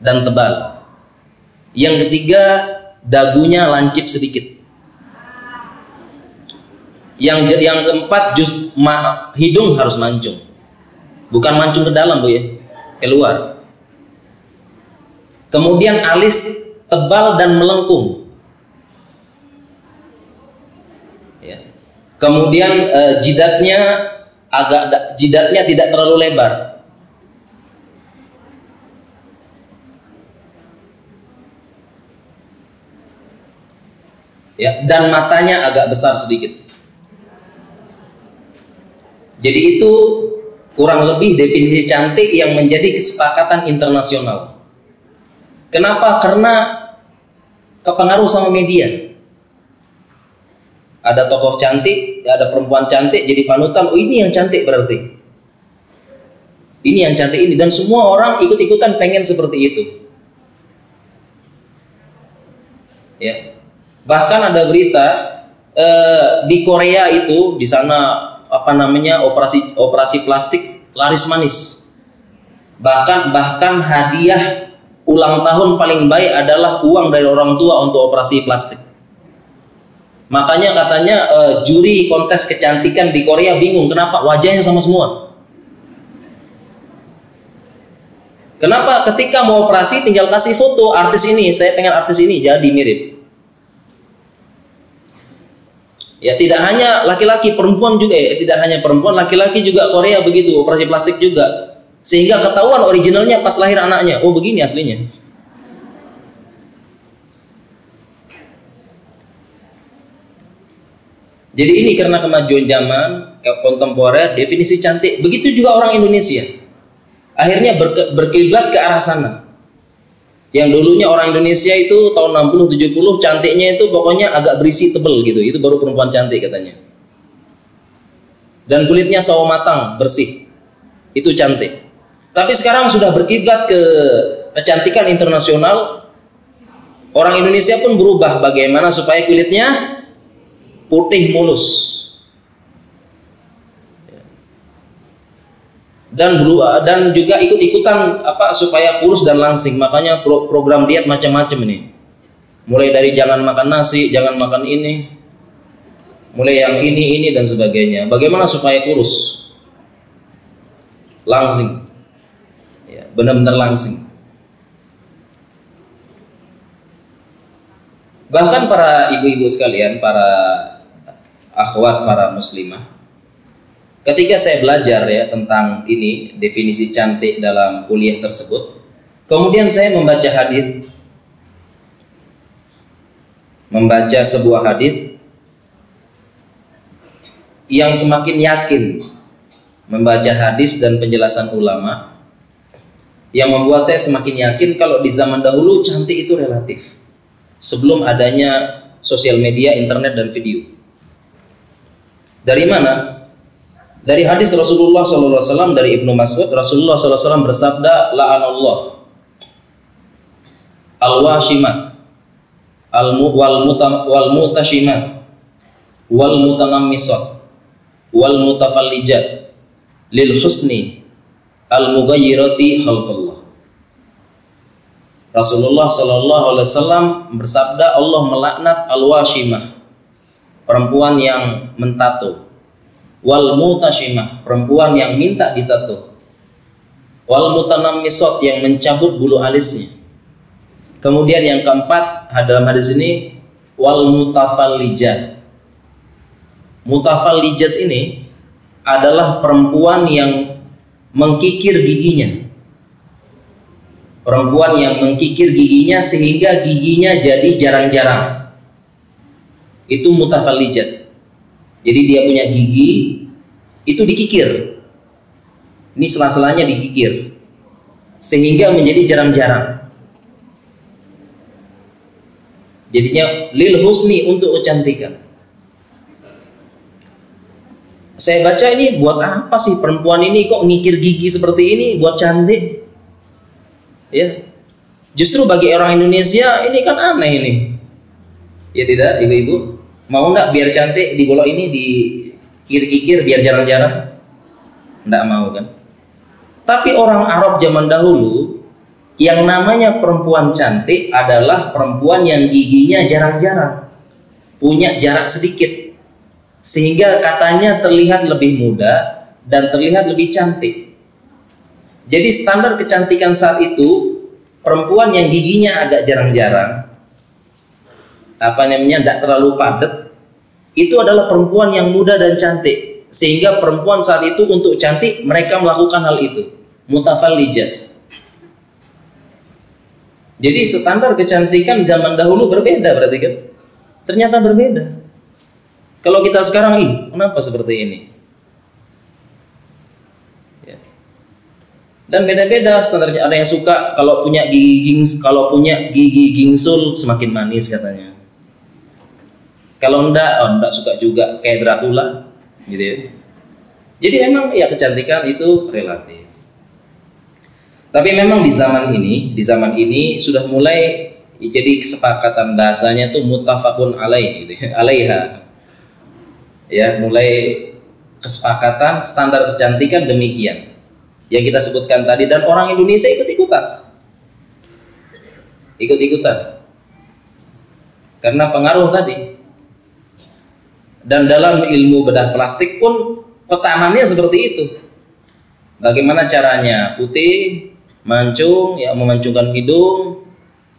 dan tebal. Yang ketiga, dagunya lancip sedikit. Yang keempat, hidung harus mancung. Bukan mancung ke dalam, Bu ya. keluar. Kemudian alis tebal dan melengkung. Ya. Kemudian jidatnya tidak terlalu lebar. Ya, dan matanya agak besar sedikit. Jadi itu kurang lebih definisi cantik yang menjadi kesepakatan internasional. Kenapa? Karena kepengaruh sama media. Ada tokoh cantik, ada perempuan cantik jadi panutan. Oh, ini yang cantik berarti. Ini yang cantik ini, dan semua orang ikut-ikutan pengen seperti itu. Ya. Bahkan ada berita di Korea itu, di sana operasi plastik laris manis. Bahkan hadiah ulang tahun paling baik adalah uang dari orang tua untuk operasi plastik. Makanya katanya juri kontes kecantikan di Korea bingung kenapa wajahnya sama semua. Kenapa? Ketika mau operasi tinggal kasih foto artis ini, saya pengen artis ini jadi mirip. Ya, tidak hanya laki-laki, perempuan juga ya, tidak hanya perempuan, laki-laki juga Korea begitu, operasi plastik juga. Sehingga ketahuan originalnya pas lahir anaknya. Oh, begini aslinya. Jadi ini karena kemajuan zaman kontemporer, definisi cantik. Begitu juga orang Indonesia. Akhirnya berkiblat ke arah sana. Yang dulunya orang Indonesia itu tahun 60-70 cantiknya itu pokoknya agak berisi tebel gitu. Itu baru perempuan cantik katanya. Dan kulitnya sawo matang, bersih. Itu cantik. Tapi sekarang sudah berkiblat ke kecantikan internasional. Orang Indonesia pun berubah bagaimana supaya kulitnya putih mulus. Dan juga ikut-ikutan supaya kurus dan langsing. Makanya program diet macam-macam ini. Mulai dari jangan makan nasi, jangan makan ini, mulai yang ini dan sebagainya. Bagaimana supaya kurus, langsing, ya, benar-benar langsing. Bahkan para ibu-ibu sekalian, para akhwat, para muslimah, ketika saya belajar ya tentang ini, definisi cantik dalam kuliah tersebut, kemudian saya membaca sebuah hadis yang semakin yakin membaca hadis dan penjelasan ulama, yang membuat saya semakin yakin kalau di zaman dahulu cantik itu relatif, sebelum adanya sosial media, internet dan video. Dari mana? Dari hadis Rasulullah SAW dari Ibnu Mas'ud, Rasulullah SAW bersabda, la'anallah al-washimat wal mutashimat wal mutanammisat wal mutafallijat lil husni al mughayyirati khalqallah. Rasulullah SAW bersabda, Allah melaknat al-washimah, perempuan yang mentato, wal mutashimah, perempuan yang minta ditato, wal mutanammisat, yang mencabut bulu alisnya. Kemudian yang keempat dalam hadis ini, wal mutafallijat. Mutafallijat ini adalah perempuan yang mengkikir giginya. Perempuan yang mengkikir giginya sehingga giginya jadi jarang-jarang. Itu mutafallijat. Jadi dia punya gigi itu dikikir. Ini sela-selanya dikikir sehingga menjadi jarang-jarang. Jadinya lil husni, untuk kecantikan. Saya baca ini, buat apa sih perempuan ini kok ngikir gigi seperti ini buat cantik? Ya. Justru bagi orang Indonesia ini kan aneh ini. Ya tidak, ibu-ibu? Mau enggak biar cantik di bolok ini dikikir-kikir biar jarang-jarang? Enggak mau kan? Tapi orang Arab zaman dahulu, yang namanya perempuan cantik adalah perempuan yang giginya jarang-jarang, punya jarak sedikit, sehingga katanya terlihat lebih muda dan terlihat lebih cantik. Jadi standar kecantikan saat itu, perempuan yang giginya agak jarang-jarang, tidak terlalu padat, itu adalah perempuan yang muda dan cantik. Sehingga perempuan saat itu untuk cantik, mereka melakukan hal itu, mutafallijah. Jadi standar kecantikan zaman dahulu berbeda, berarti kan? Ternyata berbeda. Kalau kita sekarang, kenapa seperti ini? Ya. Dan beda-beda standarnya. Ada yang suka kalau punya gigi gingsul semakin manis katanya. Kalau enggak suka juga, kayak Dracula, gitu ya. Jadi memang ya kecantikan itu relatif. Tapi memang di zaman ini sudah mulai jadi kesepakatan bahasanya tuh muttafaqun alaih gitu ya, alaiha. Ya, mulai kesepakatan standar kecantikan demikian. Yang kita sebutkan tadi, dan orang Indonesia ikut-ikutan. Karena pengaruh tadi. Dan dalam ilmu bedah plastik pun pesanannya seperti itu. Bagaimana caranya? Putih, mancung, ya memancungkan hidung.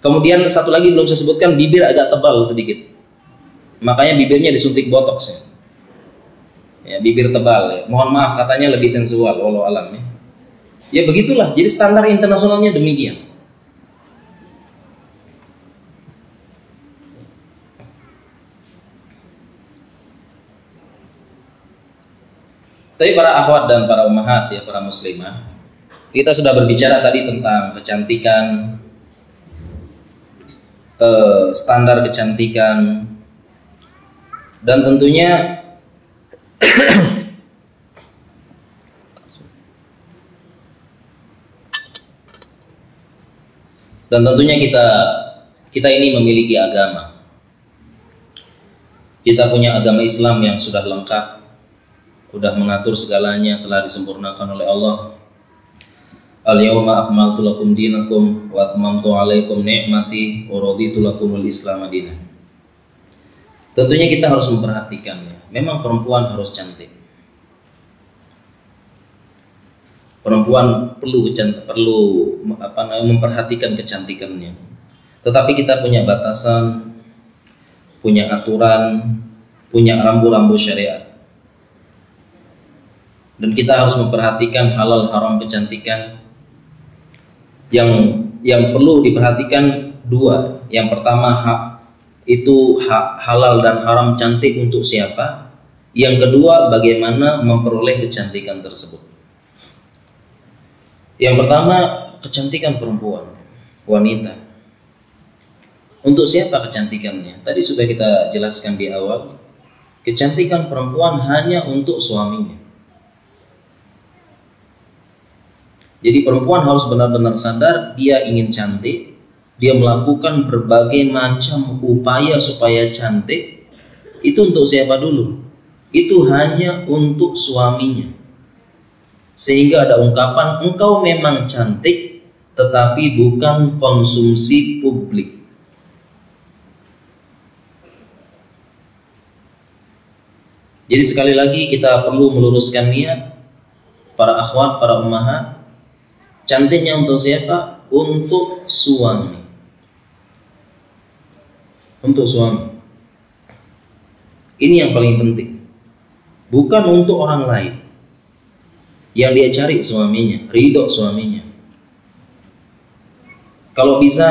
Kemudian satu lagi belum saya sebutkan, bibir agak tebal sedikit. Makanya bibirnya disuntik botox ya. Ya, bibir tebal ya. Mohon maaf katanya lebih sensual, wallahu alam ya. Ya begitulah. Jadi standar internasionalnya demikian. Tapi para akhwat dan para ummahat ya, para muslimah, kita sudah berbicara tadi tentang kecantikan, standar kecantikan, dan tentunya kita ini memiliki agama. Kita punya agama Islam yang sudah lengkap, sudah mengatur segalanya, telah disempurnakan oleh Allah. Al-yawma akmaltu lakum dinakum wa atmamtu alaikum ni'mati wa raditu lakumul Islam madinah. Tentunya kita harus memperhatikannya. Memang perempuan harus cantik. Perempuan perlu memperhatikan kecantikannya. Tetapi kita punya batasan, punya aturan, punya rambu-rambu syariat. Dan kita harus memperhatikan halal haram kecantikan. Yang perlu diperhatikan dua. Yang pertama, itu halal dan haram cantik untuk siapa. Yang kedua, bagaimana memperoleh kecantikan tersebut. Yang pertama, kecantikan perempuan, wanita. Untuk siapa kecantikannya? Tadi sudah kita jelaskan di awal. Kecantikan perempuan hanya untuk suaminya. Jadi perempuan harus benar-benar sadar dia ingin cantik, dia melakukan berbagai macam upaya supaya cantik. Itu untuk siapa dulu? Itu hanya untuk suaminya. Sehingga ada ungkapan, engkau memang cantik tetapi bukan konsumsi publik. Jadi sekali lagi kita perlu meluruskan niat para akhwat, para ummahat. Cantiknya untuk siapa? Untuk suami. Untuk suami. Ini yang paling penting. Bukan untuk orang lain. Yang dia cari suaminya, ridho suaminya. Kalau bisa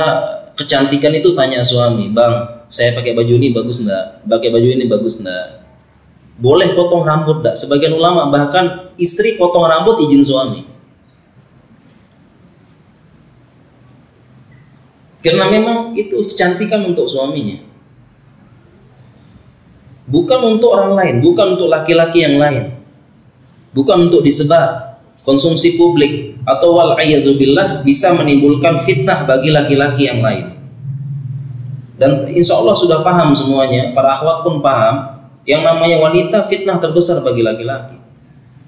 kecantikan itu tanya suami, bang, saya pakai baju ini bagus enggak? Pakai baju ini bagus enggak? Boleh potong rambut enggak? Sebagian ulama bahkan istri potong rambut izin suami. Karena memang itu kecantikan untuk suaminya. Bukan untuk orang lain, bukan untuk laki-laki yang lain. Bukan untuk disebar, konsumsi publik, atau wal'iyadzubillah bisa menimbulkan fitnah bagi laki-laki yang lain. Dan insya Allah sudah paham semuanya, para akhwat pun paham, yang namanya wanita fitnah terbesar bagi laki-laki.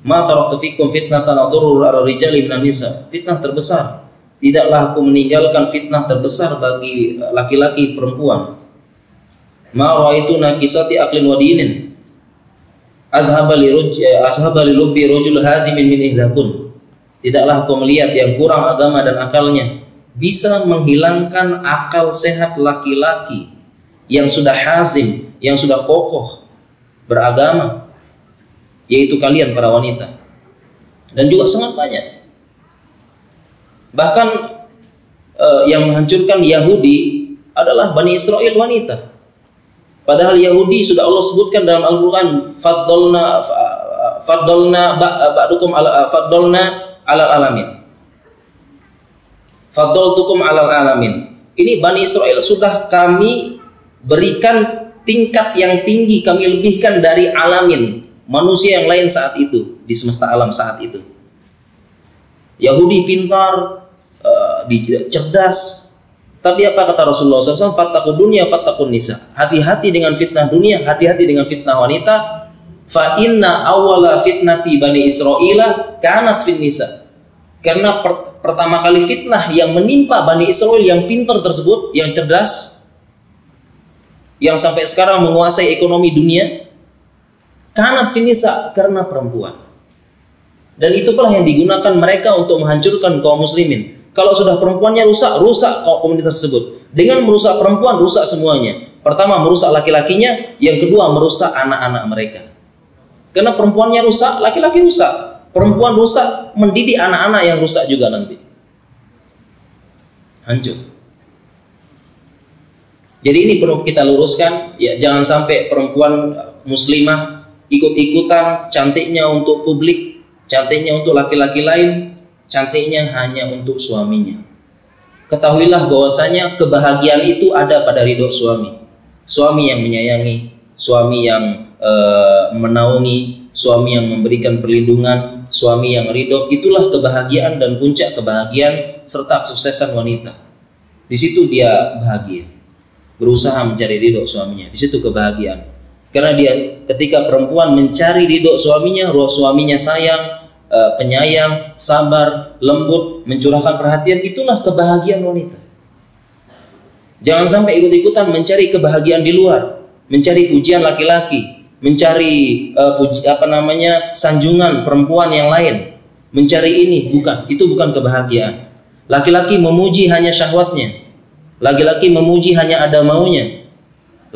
Ma taraktu fikum fitnatan adurru ala rijali minan nisa. Fitnah terbesar. Tidaklah aku meninggalkan fitnah terbesar bagi laki-laki perempuan. Ma ra'aitu nakisati aqlin wa dinin azhaba li lubbi rajul hazimin min ihdakun. Tidaklah kau melihat yang kurang agama dan akalnya bisa menghilangkan akal sehat laki-laki yang sudah hazim, yang sudah kokoh beragama, yaitu kalian para wanita. Dan juga sangat banyak. Bahkan yang menghancurkan Yahudi adalah Bani Israel wanita. Padahal Yahudi sudah Allah sebutkan dalam Al-Quran, faddalna alal alamin. Faddaltukum alal alamin. Ini Bani Israel sudah kami berikan tingkat yang tinggi, kami lebihkan dari alamin, manusia yang lain saat itu, di semesta alam saat itu. Yahudi pintar, cerdas. Tapi apa kata Rasulullah SAW? Fattaqud dunya fattaqun nisa. Hati-hati dengan fitnah dunia, hati-hati dengan fitnah wanita. Fa inna awwala fitnati Bani Israila kanat fin nisa. Karena pertama kali fitnah yang menimpa Bani Israel yang pintar tersebut, yang cerdas, yang sampai sekarang menguasai ekonomi dunia, kanat fin nisa, karena perempuan. Dan itu pula yang digunakan mereka untuk menghancurkan kaum muslimin. Kalau sudah perempuannya rusak, rusak komunitas tersebut. Dengan merusak perempuan, rusak semuanya. Pertama, merusak laki-lakinya. Yang kedua, merusak anak-anak mereka. Karena perempuannya rusak, laki-laki rusak. Perempuan rusak, mendidik anak-anak yang rusak juga nanti. Hancur. Jadi ini perlu kita luruskan. Ya, jangan sampai perempuan muslimah ikut-ikutan cantiknya untuk publik, cantiknya untuk laki-laki lain, cantiknya hanya untuk suaminya. Ketahuilah bahwasanya kebahagiaan itu ada pada ridho suami. Suami yang menyayangi, suami yang menaungi, suami yang memberikan perlindungan, suami yang ridho. Itulah kebahagiaan dan puncak kebahagiaan serta kesuksesan wanita. Di situ dia bahagia, berusaha mencari ridho suaminya. Di situ kebahagiaan. Karena dia ketika perempuan mencari ridho suaminya, suaminya sayang, penyayang, sabar, lembut, mencurahkan perhatian, itulah kebahagiaan wanita. Jangan sampai ikut-ikutan mencari kebahagiaan di luar, mencari pujian laki-laki, mencari sanjungan perempuan yang lain, mencari ini, bukan, itu bukan kebahagiaan. Laki-laki memuji hanya syahwatnya, laki-laki memuji hanya ada maunya,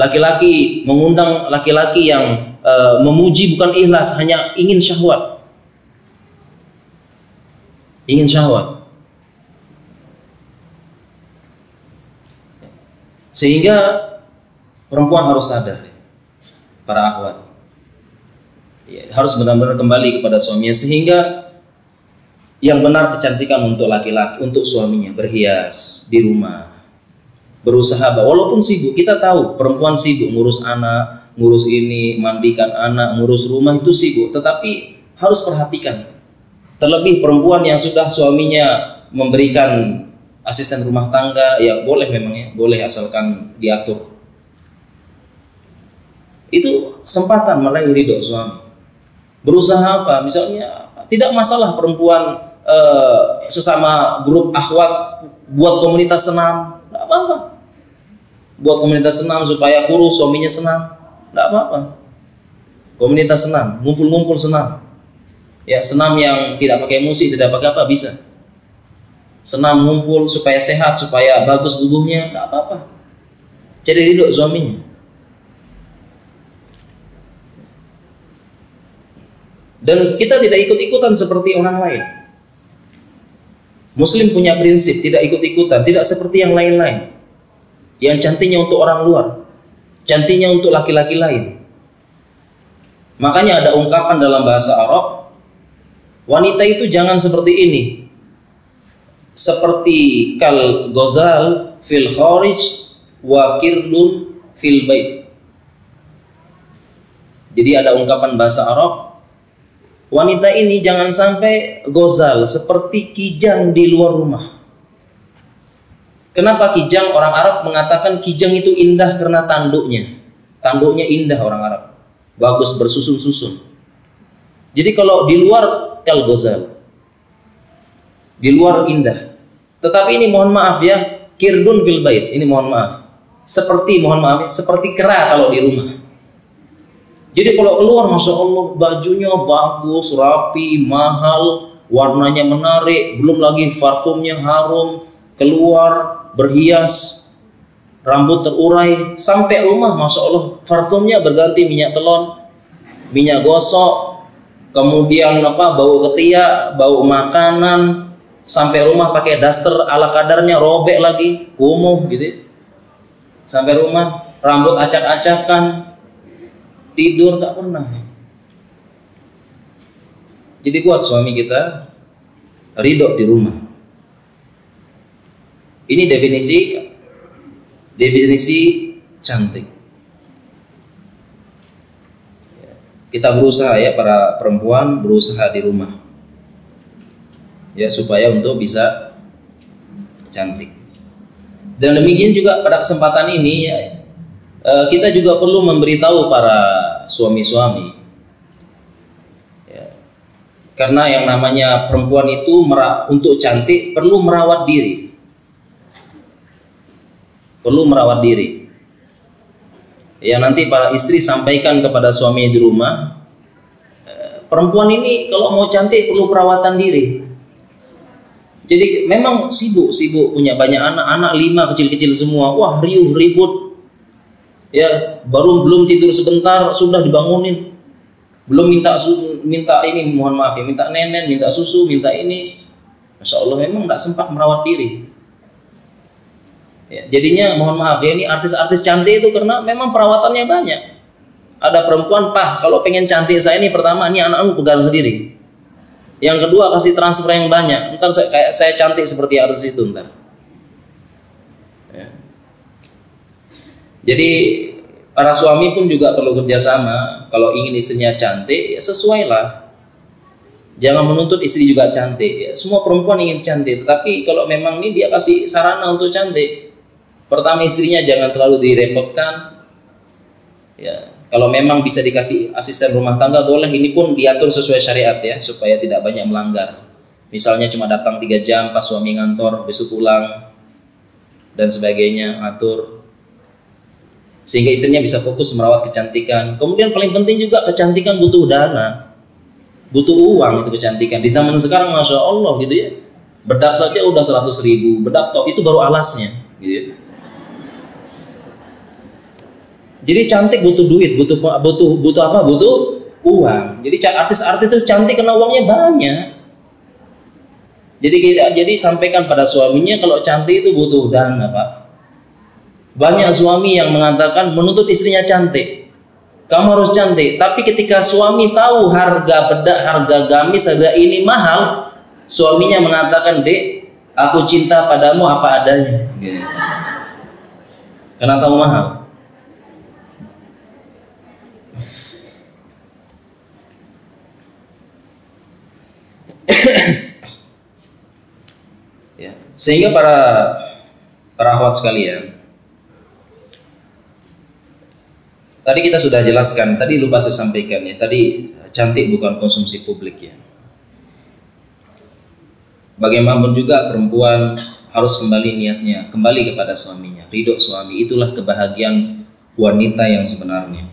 laki-laki mengundang laki-laki yang memuji bukan ikhlas, hanya ingin syahwat. Ingin syahwat. Sehingga perempuan harus sadar, para akhwat, ya, harus benar-benar kembali kepada suaminya. Sehingga yang benar kecantikan untuk laki-laki, untuk suaminya, berhias di rumah, berusaha, walaupun sibuk. Kita tahu perempuan sibuk ngurus anak, ngurus ini, mandikan anak, ngurus rumah, itu sibuk. Tetapi harus perhatikan. Terlebih perempuan yang sudah suaminya memberikan asisten rumah tangga, ya boleh memang, ya boleh, asalkan diatur. Itu kesempatan meraih ridho suami. Berusaha apa? Misalnya tidak masalah perempuan sesama grup akhwat buat komunitas senam, tidak apa-apa. Buat komunitas senam supaya kurus, suaminya senang, tidak apa-apa. Komunitas senam, ngumpul-ngumpul senam. Ya, senam yang tidak pakai musik, tidak pakai apa, bisa. Senam ngumpul supaya sehat, supaya bagus tubuhnya, tidak apa-apa. Cari ridho suaminya. Dan kita tidak ikut-ikutan seperti orang lain. Muslim punya prinsip tidak ikut-ikutan, tidak seperti yang lain-lain. Yang cantiknya untuk orang luar, cantiknya untuk laki-laki lain. Makanya ada ungkapan dalam bahasa Arab, wanita itu jangan seperti ini, seperti kal ghazal fil kharij wa kirdun fil bait. Jadi ada ungkapan bahasa Arab, wanita ini jangan sampai ghazal, seperti kijang di luar rumah. Kenapa kijang? Orang Arab mengatakan kijang itu indah karena tanduknya. Tanduknya indah, orang Arab, bagus, bersusun-susun. Jadi kalau di luar kal ghazal, di luar indah. Tetapi ini mohon maaf ya, kirdun fil bait, ini mohon maaf, seperti, mohon maaf ya, seperti kera kalau di rumah. Jadi kalau keluar, masya Allah, bajunya bagus, rapi, mahal, warnanya menarik, belum lagi parfumnya harum, keluar berhias, rambut terurai, sampai rumah masya Allah parfumnya berganti minyak telon, minyak gosok, kemudian bau ketiak, bau makanan, sampai rumah pakai daster ala kadarnya, robek lagi, kumuh gitu. Sampai rumah rambut acak-acakan, tidur tak pernah. Jadi buat suami kita ridho di rumah. Ini definisi cantik. Kita berusaha ya, para perempuan berusaha di rumah ya, supaya untuk bisa cantik. Dan demikian juga pada kesempatan ini ya, kita juga perlu memberitahu para suami-suami ya, karena yang namanya perempuan itu untuk cantik perlu merawat diri. Perlu merawat diri. Ya, nanti para istri sampaikan kepada suami di rumah, perempuan ini kalau mau cantik perlu perawatan diri. Jadi memang sibuk punya banyak anak 5 kecil-kecil semua. Wah, riuh ribut. Ya, belum tidur sebentar sudah dibangunin. Belum minta ini, mohon maaf ya, minta nenen, minta susu, minta ini. Masya Allah, memang tidak sempat merawat diri. Ya, jadinya mohon maaf ya, ini artis-artis cantik itu karena memang perawatannya banyak. Ada perempuan, "Pak, kalau pengen cantik saya ini, pertama ini anakmu pegang sendiri. Yang kedua kasih transfer yang banyak. Ntar saya cantik seperti artis itu ntar." Ya. Jadi para suami pun juga perlu kerjasama. Kalau ingin istrinya cantik, ya sesuailah. Jangan menuntut istri juga cantik. Ya, semua perempuan ingin cantik, tetapi kalau memang ini dia kasih sarana untuk cantik. Pertama, istrinya jangan terlalu direpotkan. Ya, kalau memang bisa dikasih asisten rumah tangga boleh, ini pun diatur sesuai syariat ya, supaya tidak banyak melanggar. Misalnya cuma datang 3 jam pas suami ngantor, besok pulang dan sebagainya, atur. Sehingga istrinya bisa fokus merawat kecantikan. Kemudian paling penting juga, kecantikan butuh dana. Butuh uang itu kecantikan. Di zaman sekarang Masya Allah gitu ya. Bedak saja udah 100.000, bedak tok itu baru alasnya gitu ya. Jadi cantik butuh duit, butuh apa? Butuh uang. Jadi artis-artis itu cantik karena uangnya banyak. Jadi sampaikan pada suaminya kalau cantik itu butuh dana, Pak. Banyak suami yang mengatakan menuntut istrinya cantik. Kamu harus cantik, tapi ketika suami tahu harga bedak, harga gamis, harga ini mahal, suaminya mengatakan, "Dek, aku cinta padamu apa adanya." Gitu. Karena tahu mahal. Ya, sehingga para akhwat sekalian, tadi kita sudah jelaskan, tadi lupa saya sampaikan ya, tadi cantik bukan konsumsi publik ya. Bagaimanapun juga perempuan harus kembali niatnya, kembali kepada suaminya, ridho suami, itulah kebahagiaan wanita yang sebenarnya.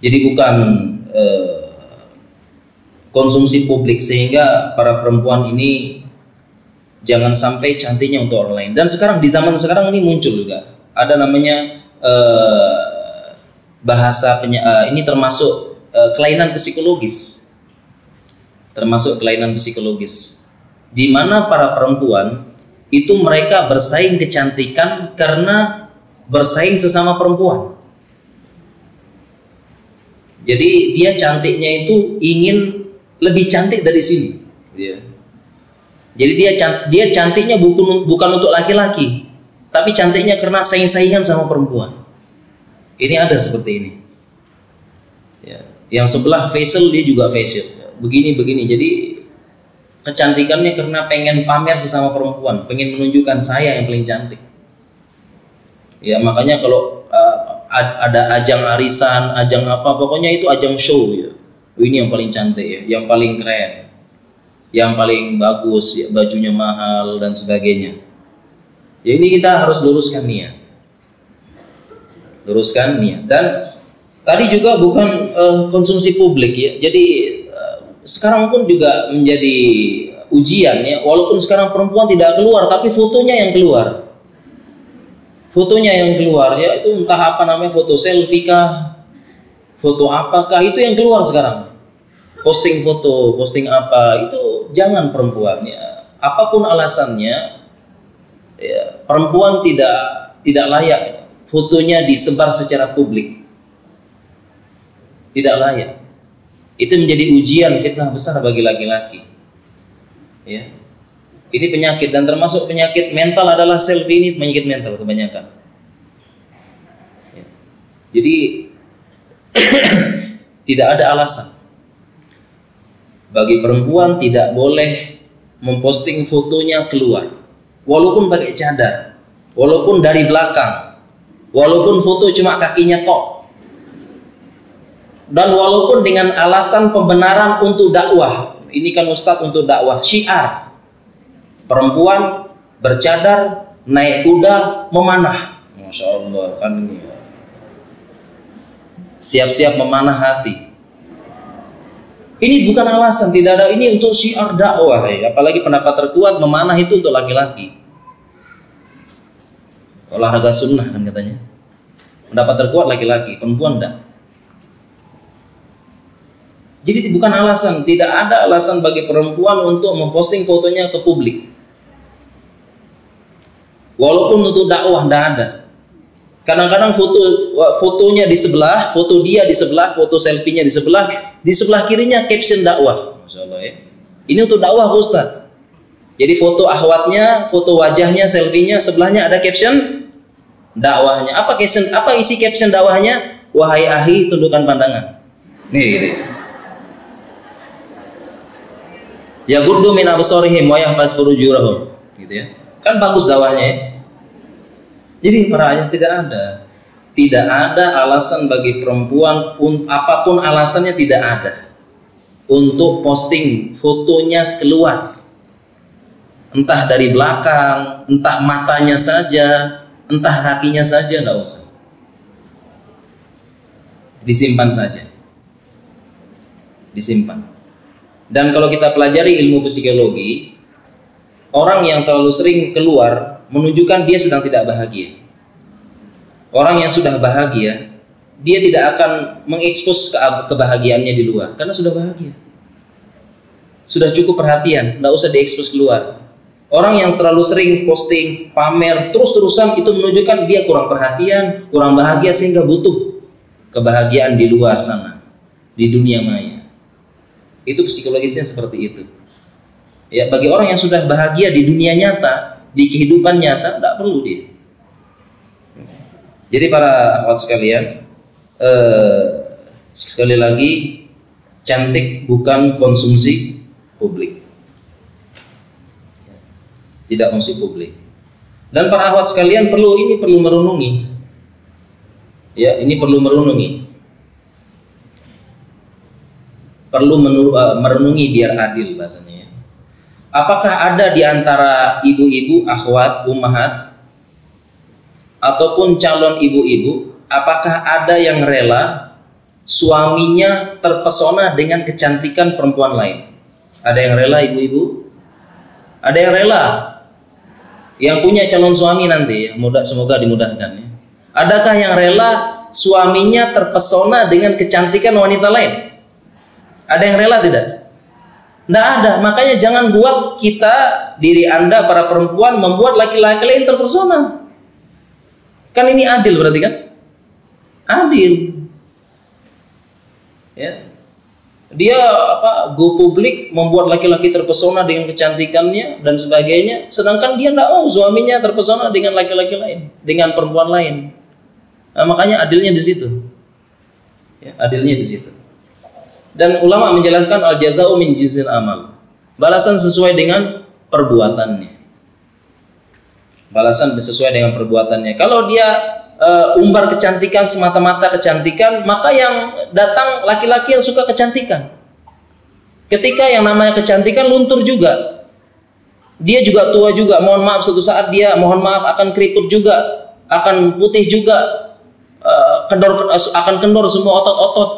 Jadi bukan konsumsi publik, sehingga para perempuan ini jangan sampai cantiknya untuk orang lain. Dan sekarang di zaman sekarang ini muncul juga ada namanya bahasa ini termasuk kelainan psikologis, di mana para perempuan itu mereka bersaing kecantikan karena bersaing sesama perempuan. Jadi dia cantiknya itu ingin lebih cantik dari sini. Jadi dia cantiknya bukan untuk laki-laki, tapi cantiknya karena saing-saingan sama perempuan. Ini ada seperti ini. Ya. Yang sebelah facial, dia juga facial. Begini. Jadi kecantikannya karena pengen pamer sesama perempuan, pengen menunjukkan saya yang paling cantik. Ya, makanya kalau ada ajang arisan, ajang apa, pokoknya itu ajang show ya. Ini yang paling cantik ya, yang paling keren, yang paling bagus ya, bajunya mahal dan sebagainya. Ya, ini kita harus luruskan niat. Dan tadi juga bukan konsumsi publik ya. Jadi sekarang pun juga menjadi ujian ya, walaupun sekarang perempuan tidak keluar tapi fotonya yang keluar. Fotonya yang keluar ya, itu entah apa namanya, foto selfie kah, foto apakah, itu yang keluar sekarang. Posting foto, posting apa, itu jangan perempuan ya. Apapun alasannya ya, perempuan tidak layak fotonya disebar secara publik. Tidak layak. Itu menjadi ujian, fitnah besar bagi laki-laki. Ya. Ini penyakit, dan termasuk penyakit mental adalah selfie. Ini penyakit mental kebanyakan. Ya. Jadi tidak ada alasan bagi perempuan tidak boleh memposting fotonya keluar, walaupun pakai cadar, walaupun dari belakang, walaupun foto cuma kakinya tok, dan walaupun dengan alasan pembenaran untuk dakwah. Ini kan ustadz untuk dakwah, syiar. Perempuan bercadar, naik kuda, memanah. Masya Allah, kan siap-siap memanah hati. Ini bukan alasan, tidak ada. Ini untuk syiar dakwah ya. Apalagi pendapat terkuat, memanah itu untuk laki-laki. Olahraga sunnah kan katanya. Pendapat terkuat laki-laki, perempuan enggak. Jadi bukan alasan, tidak ada alasan bagi perempuan untuk memposting fotonya ke publik. Walaupun untuk dakwah tidak ada. Kadang-kadang fotonya di sebelah, foto dia di sebelah, foto selfie-nya di sebelah kirinya caption dakwah. Masya Allah ya. Ini untuk dakwah Ustaz. Jadi foto ahwatnya, foto wajahnya, selfie-nya, sebelahnya ada caption dakwahnya. Apa isi caption dakwahnya? Wahai ahi, tundukkan pandangan. Nih gitu. Ya guddu min absarihim wa yahfaz furujurahum. Gitu ya. Kan bagus dakwahnya ya. Jadi para ayah, tidak ada alasan bagi perempuan, apapun alasannya tidak ada, untuk posting fotonya keluar. Entah dari belakang, entah matanya saja, entah kakinya saja, tidak usah. Disimpan saja. Disimpan. Dan kalau kita pelajari ilmu psikologi, orang yang terlalu sering keluar menunjukkan dia sedang tidak bahagia. Orang yang sudah bahagia, dia tidak akan mengekspos kebahagiaannya di luar, karena sudah bahagia. Sudah cukup perhatian, tidak usah diekspos keluar. Orang yang terlalu sering posting, pamer, terus-terusan, itu menunjukkan dia kurang perhatian, kurang bahagia, sehingga butuh kebahagiaan di luar sana, di dunia maya. Itu psikologisnya seperti itu. Ya, bagi orang yang sudah bahagia di dunia nyata, di kehidupan nyata, tidak perlu dia. Jadi para akhwat sekalian, sekali lagi, cantik bukan konsumsi publik. Tidak konsumsi publik. Dan para akhwat sekalian perlu merenungi. Ya, ini perlu merenungi. Perlu merenungi biar adil bahasanya. Apakah ada di antara ibu-ibu, akhwat, ummahat, ataupun calon ibu-ibu, apakah ada yang rela suaminya terpesona dengan kecantikan perempuan lain? Ada yang rela ibu-ibu? Ada yang rela? Yang punya calon suami nanti, semoga dimudahkan ya. Adakah yang rela suaminya terpesona dengan kecantikan wanita lain? Ada yang rela tidak? Tidak ada. Makanya jangan buat kita, diri Anda, para perempuan, membuat laki-laki lain terpesona. Kan ini adil berarti kan? Adil. Ya. Dia go publik, membuat laki-laki terpesona dengan kecantikannya dan sebagainya, sedangkan dia tidak mau suaminya terpesona dengan laki-laki lain, dengan perempuan lain. Nah, makanya adilnya di situ. Ya, adilnya di situ. Dan ulama menjelaskan al-jaza'u min jinsil amal. Balasan sesuai dengan perbuatannya. Balasan sesuai dengan perbuatannya. Kalau dia umbar kecantikan semata-mata kecantikan, maka yang datang laki-laki yang suka kecantikan. Ketika yang namanya kecantikan luntur juga. Dia juga tua juga, mohon maaf suatu saat dia akan keriput juga, akan putih juga, akan kendor semua otot-otot.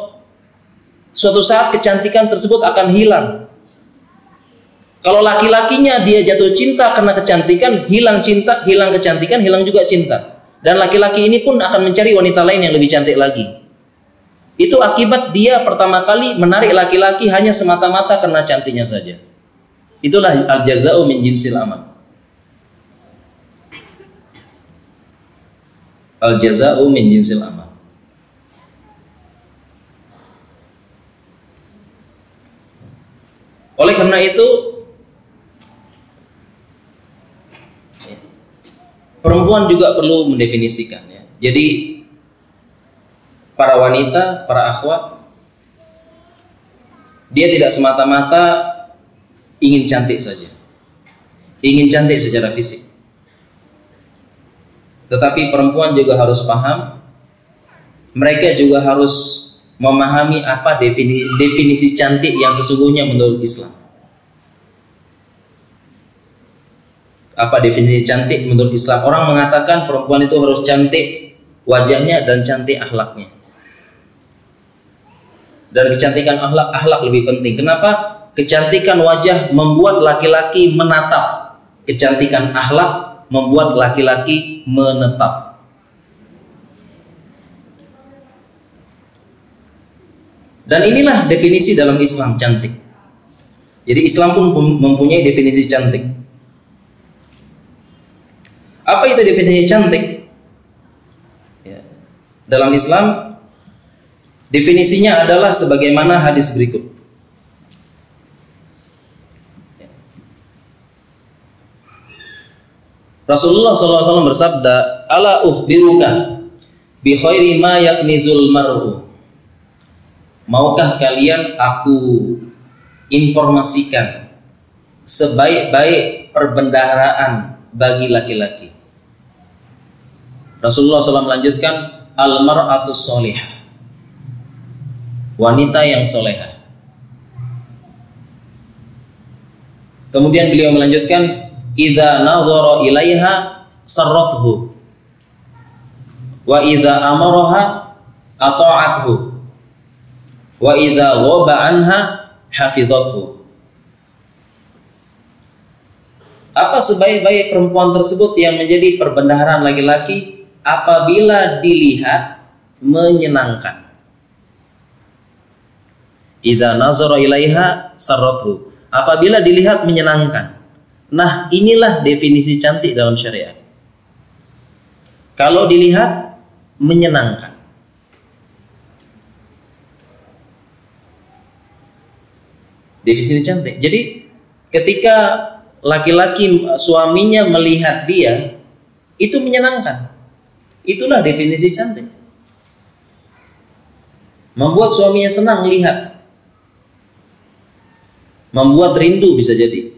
suatu saat kecantikan tersebut akan hilang. Kalau laki-lakinya dia jatuh cinta karena kecantikan, hilang cinta, hilang kecantikan, hilang juga cinta. Dan laki-laki ini pun akan mencari wanita lain yang lebih cantik lagi. Itu akibat dia pertama kali menarik laki-laki hanya semata-mata karena cantiknya saja. Itulah al-jaza'u min jinsil amal. Al-jaza'u min jinsil amal. Oleh karena itu, perempuan juga perlu mendefinisikan ya. Jadi para wanita, para akhwat, dia tidak semata-mata ingin cantik saja, ingin cantik secara fisik. Tetapi perempuan juga harus paham, mereka juga harus memahami apa definisi cantik yang sesungguhnya menurut Islam. Apa definisi cantik menurut Islam? Orang mengatakan perempuan itu harus cantik wajahnya dan cantik akhlaknya. Dan kecantikan akhlak lebih penting. Kenapa? Kecantikan wajah membuat laki-laki menatap. Kecantikan akhlak membuat laki-laki menetap. Dan inilah definisi dalam Islam cantik. Jadi Islam pun mempunyai definisi cantik. Apa itu definisi cantik? Ya. Dalam Islam definisinya adalah sebagaimana hadis berikut. Rasulullah SAW bersabda, "Ala ukhbiruka bi khairi ma yaknizul mar'u." Maukah kalian aku informasikan sebaik-baik perbendaharaan bagi laki-laki? Rasulullah SAW melanjutkan, "Al-mar'atus sholihah." Wanita yang solehah. Kemudian beliau melanjutkan, "Idza nadhara ilaiha sarrathu wa idza amaraha ata'athu wa idza ghaba anha hafizathu." Apa sebaik-baik perempuan tersebut yang menjadi perbendaharaan laki-laki? Apabila dilihat menyenangkan. Idza nazara ilaiha sarrathu. Apabila dilihat menyenangkan. Nah, inilah definisi cantik dalam syariat. Kalau dilihat menyenangkan. Definisi cantik. Jadi ketika laki-laki suaminya melihat dia, itu menyenangkan. Itulah definisi cantik. Membuat suaminya senang lihat. Membuat rindu bisa jadi.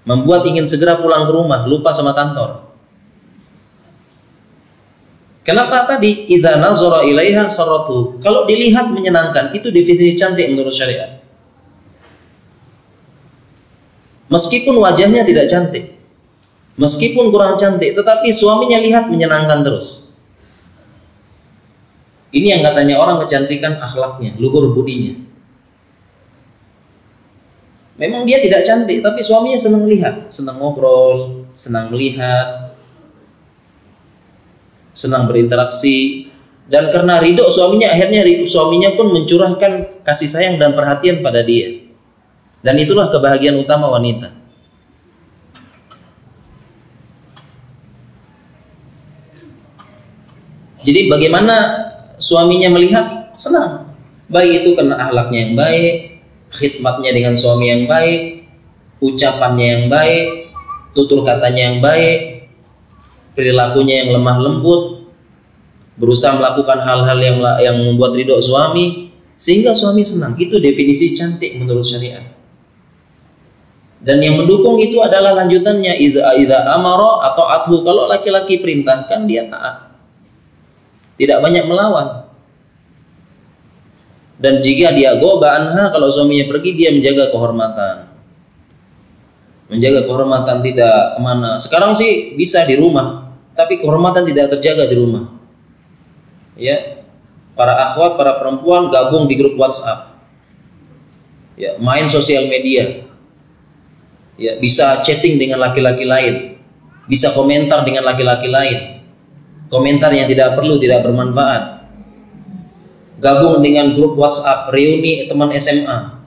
Membuat ingin segera pulang ke rumah, lupa sama kantor. Kenapa tadi? Idza nazara ilaiha sarrathu. Kalau dilihat menyenangkan, itu definisi cantik menurut syariat. Meskipun wajahnya tidak cantik, meskipun kurang cantik, tetapi suaminya lihat menyenangkan terus. Ini yang katanya orang kecantikan akhlaknya, luhur budinya. Memang dia tidak cantik, tapi suaminya senang lihat, senang ngobrol, senang melihat, senang berinteraksi. Dan karena ridho suaminya, akhirnya suaminya pun mencurahkan kasih sayang dan perhatian pada dia. Dan itulah kebahagiaan utama wanita. Jadi bagaimana suaminya melihat? Senang. Baik itu karena akhlaknya yang baik, khidmatnya dengan suami yang baik, ucapannya yang baik, tutur katanya yang baik, perilakunya yang lemah lembut, berusaha melakukan hal-hal yang membuat ridho suami, sehingga suami senang. Itu definisi cantik menurut syariat. Dan yang mendukung itu adalah lanjutannya, idza amara atau athu. Kalau laki-laki perintahkan, dia taat, tidak banyak melawan. Dan jika dia ghaba anha, kalau suaminya pergi, dia menjaga kehormatan. Menjaga kehormatan, tidak kemana. Sekarang sih bisa di rumah, tapi kehormatan tidak terjaga di rumah. Ya, para akhwat, para perempuan gabung di grup WhatsApp. ya, main sosial media, ya, bisa chatting dengan laki-laki lain, bisa komentar dengan laki-laki lain, komentar yang tidak perlu, tidak bermanfaat, gabung dengan grup WhatsApp, reuni teman SMA,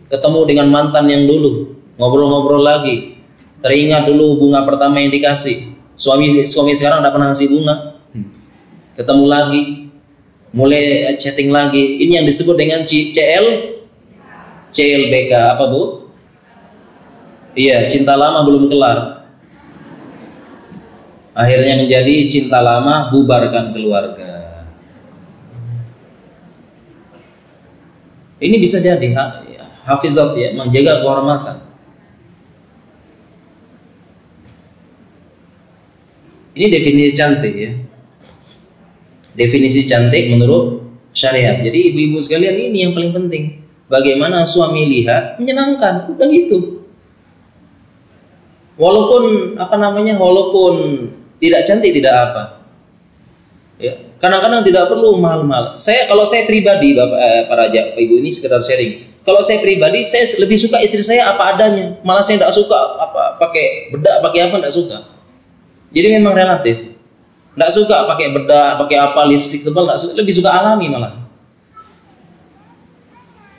ketemu dengan mantan yang dulu, ngobrol-ngobrol lagi, teringat dulu bunga pertama yang dikasih, suami sekarang tidak pernah ngasih bunga, ketemu lagi, mulai chatting lagi. Ini yang disebut dengan CLBK. Apa Bu? Iya, cinta lama belum kelar, akhirnya menjadi cinta lama bubarkan keluarga. Ini bisa jadi hafizat, ya, menjaga kehormatan. Ini definisi cantik, ya. Definisi cantik menurut syariat. Jadi ibu-ibu sekalian, ini yang paling penting. Bagaimana suami lihat menyenangkan, udah itu. Walaupun walaupun tidak cantik tidak apa. Ya, kadang-kadang tidak perlu mahal-mahal. Kalau saya pribadi, para ibu ini sekedar sharing. Kalau saya pribadi, saya lebih suka istri saya apa adanya. Malah saya tidak suka pakai bedak, pakai apa, tidak suka. Jadi memang relatif. Nggak suka pakai bedak, pakai apa, lipstick tebal, nggak suka. Lebih suka alami malah.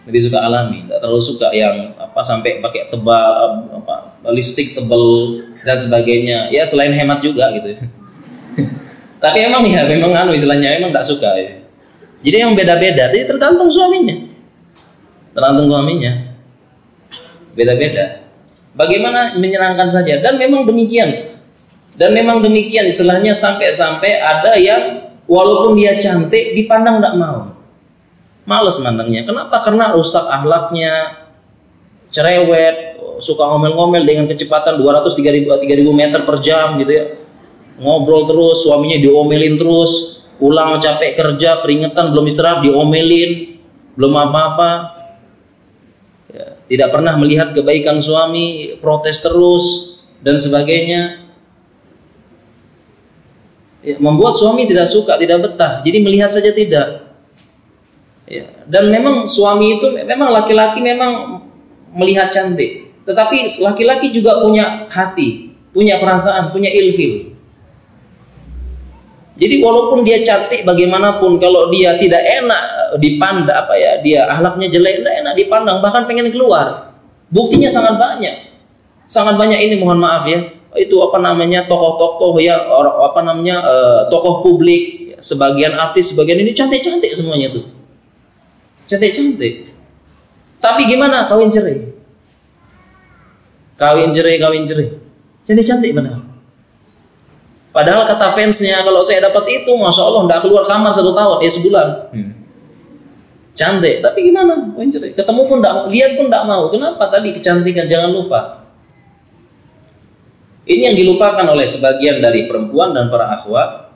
Lebih suka alami, nggak terlalu suka yang sampai pakai tebal, lipstick tebal dan sebagainya. Ya selain hemat juga gitu. Tapi memang istilahnya memang nggak suka. Ya. Jadi yang beda-beda. Jadi tergantung suaminya. Beda-beda. Bagaimana menyenangkan saja. Dan memang demikian istilahnya, sampai ada yang walaupun dia cantik dipandang tidak mau, males mandangnya. Kenapa? Karena rusak akhlaknya, cerewet, suka ngomel-ngomel dengan kecepatan 200-3000 meter per jam gitu ya, ngobrol terus, suaminya diomelin terus, pulang capek kerja, keringetan, belum istirahat diomelin, belum apa-apa ya, tidak pernah melihat kebaikan suami, protes terus dan sebagainya. Ya, membuat suami tidak suka, tidak betah. Jadi melihat saja tidak. Ya, dan memang suami itu, memang laki-laki memang melihat cantik. Tetapi laki-laki juga punya hati, punya perasaan, punya ilfil. Jadi walaupun dia cantik bagaimanapun, kalau dia tidak enak dipandang, dia akhlaknya jelek, tidak enak dipandang, bahkan pengen keluar. Buktinya sangat banyak. Sangat banyak ini, mohon maaf ya. Itu tokoh-tokoh ya, tokoh publik, sebagian artis, sebagian ini cantik-cantik semuanya tuh, cantik-cantik. Tapi gimana? Kawin cerai, cantik-cantik benar. Padahal kata fansnya, kalau saya dapat itu, masya Allah, nggak keluar kamar 1 tahun, sebulan. Cantik, tapi gimana? Kawin cerai, ketemu pun nggak mau, lihat pun nggak mau. Kenapa? Tadi kecantikan, jangan lupa. Ini yang dilupakan oleh sebagian dari perempuan dan para akhwat,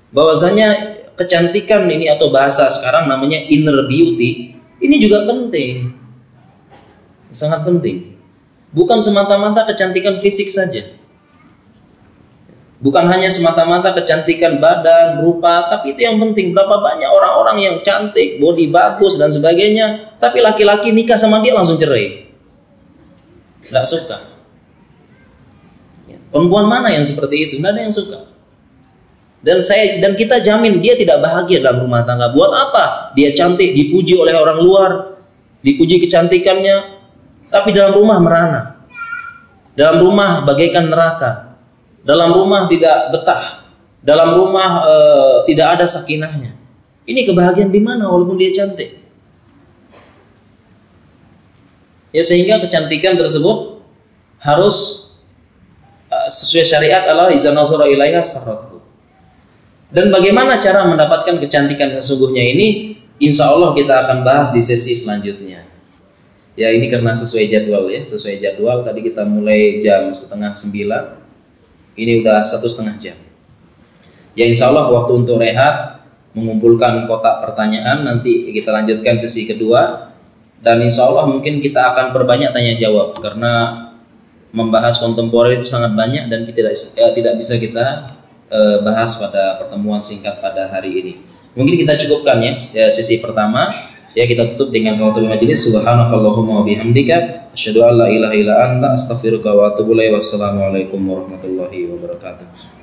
bahwasanya kecantikan ini, atau bahasa sekarang namanya inner beauty, ini juga penting, sangat penting. Bukan semata-mata kecantikan fisik saja, bukan hanya semata-mata kecantikan badan, rupa, tapi itu yang penting. Berapa banyak orang-orang yang cantik, body bagus dan sebagainya, tapi laki-laki nikah sama dia langsung cerai, nggak suka. Perempuan mana yang seperti itu? Tidak ada yang suka. Dan kita jamin dia tidak bahagia dalam rumah tangga. Buat apa? Dia cantik, dipuji oleh orang luar, dipuji kecantikannya, tapi dalam rumah merana, dalam rumah bagaikan neraka, dalam rumah tidak betah, dalam rumah tidak ada sakinahnya. Ini kebahagiaan di mana walaupun dia cantik? Ya, sehingga kecantikan tersebut harus sesuai syariat, Allah iza nazara ilaiha sarrathu. Dan bagaimana cara mendapatkan kecantikan sesungguhnya ini, insya Allah kita akan bahas di sesi selanjutnya. Ya, ini karena sesuai jadwal ya, sesuai jadwal. Tadi kita mulai jam 8:30, ini udah 1,5 jam. Ya, insya Allah waktu untuk rehat, mengumpulkan kotak pertanyaan, nanti kita lanjutkan sesi kedua. Dan insya Allah mungkin kita akan perbanyak tanya jawab, karena membahas kontemporer itu sangat banyak dan tidak bisa kita bahas pada pertemuan singkat pada hari ini. Mungkin kita cukupkan ya sesi pertama. Ya, kita tutup dengan kawatul majelis. Subhanakallahumma wa bihamdika asyhadu an la ilaha illa anta astaghfiruka wa atubu ilaik. Wassalamualaikum warahmatullahi wabarakatuh.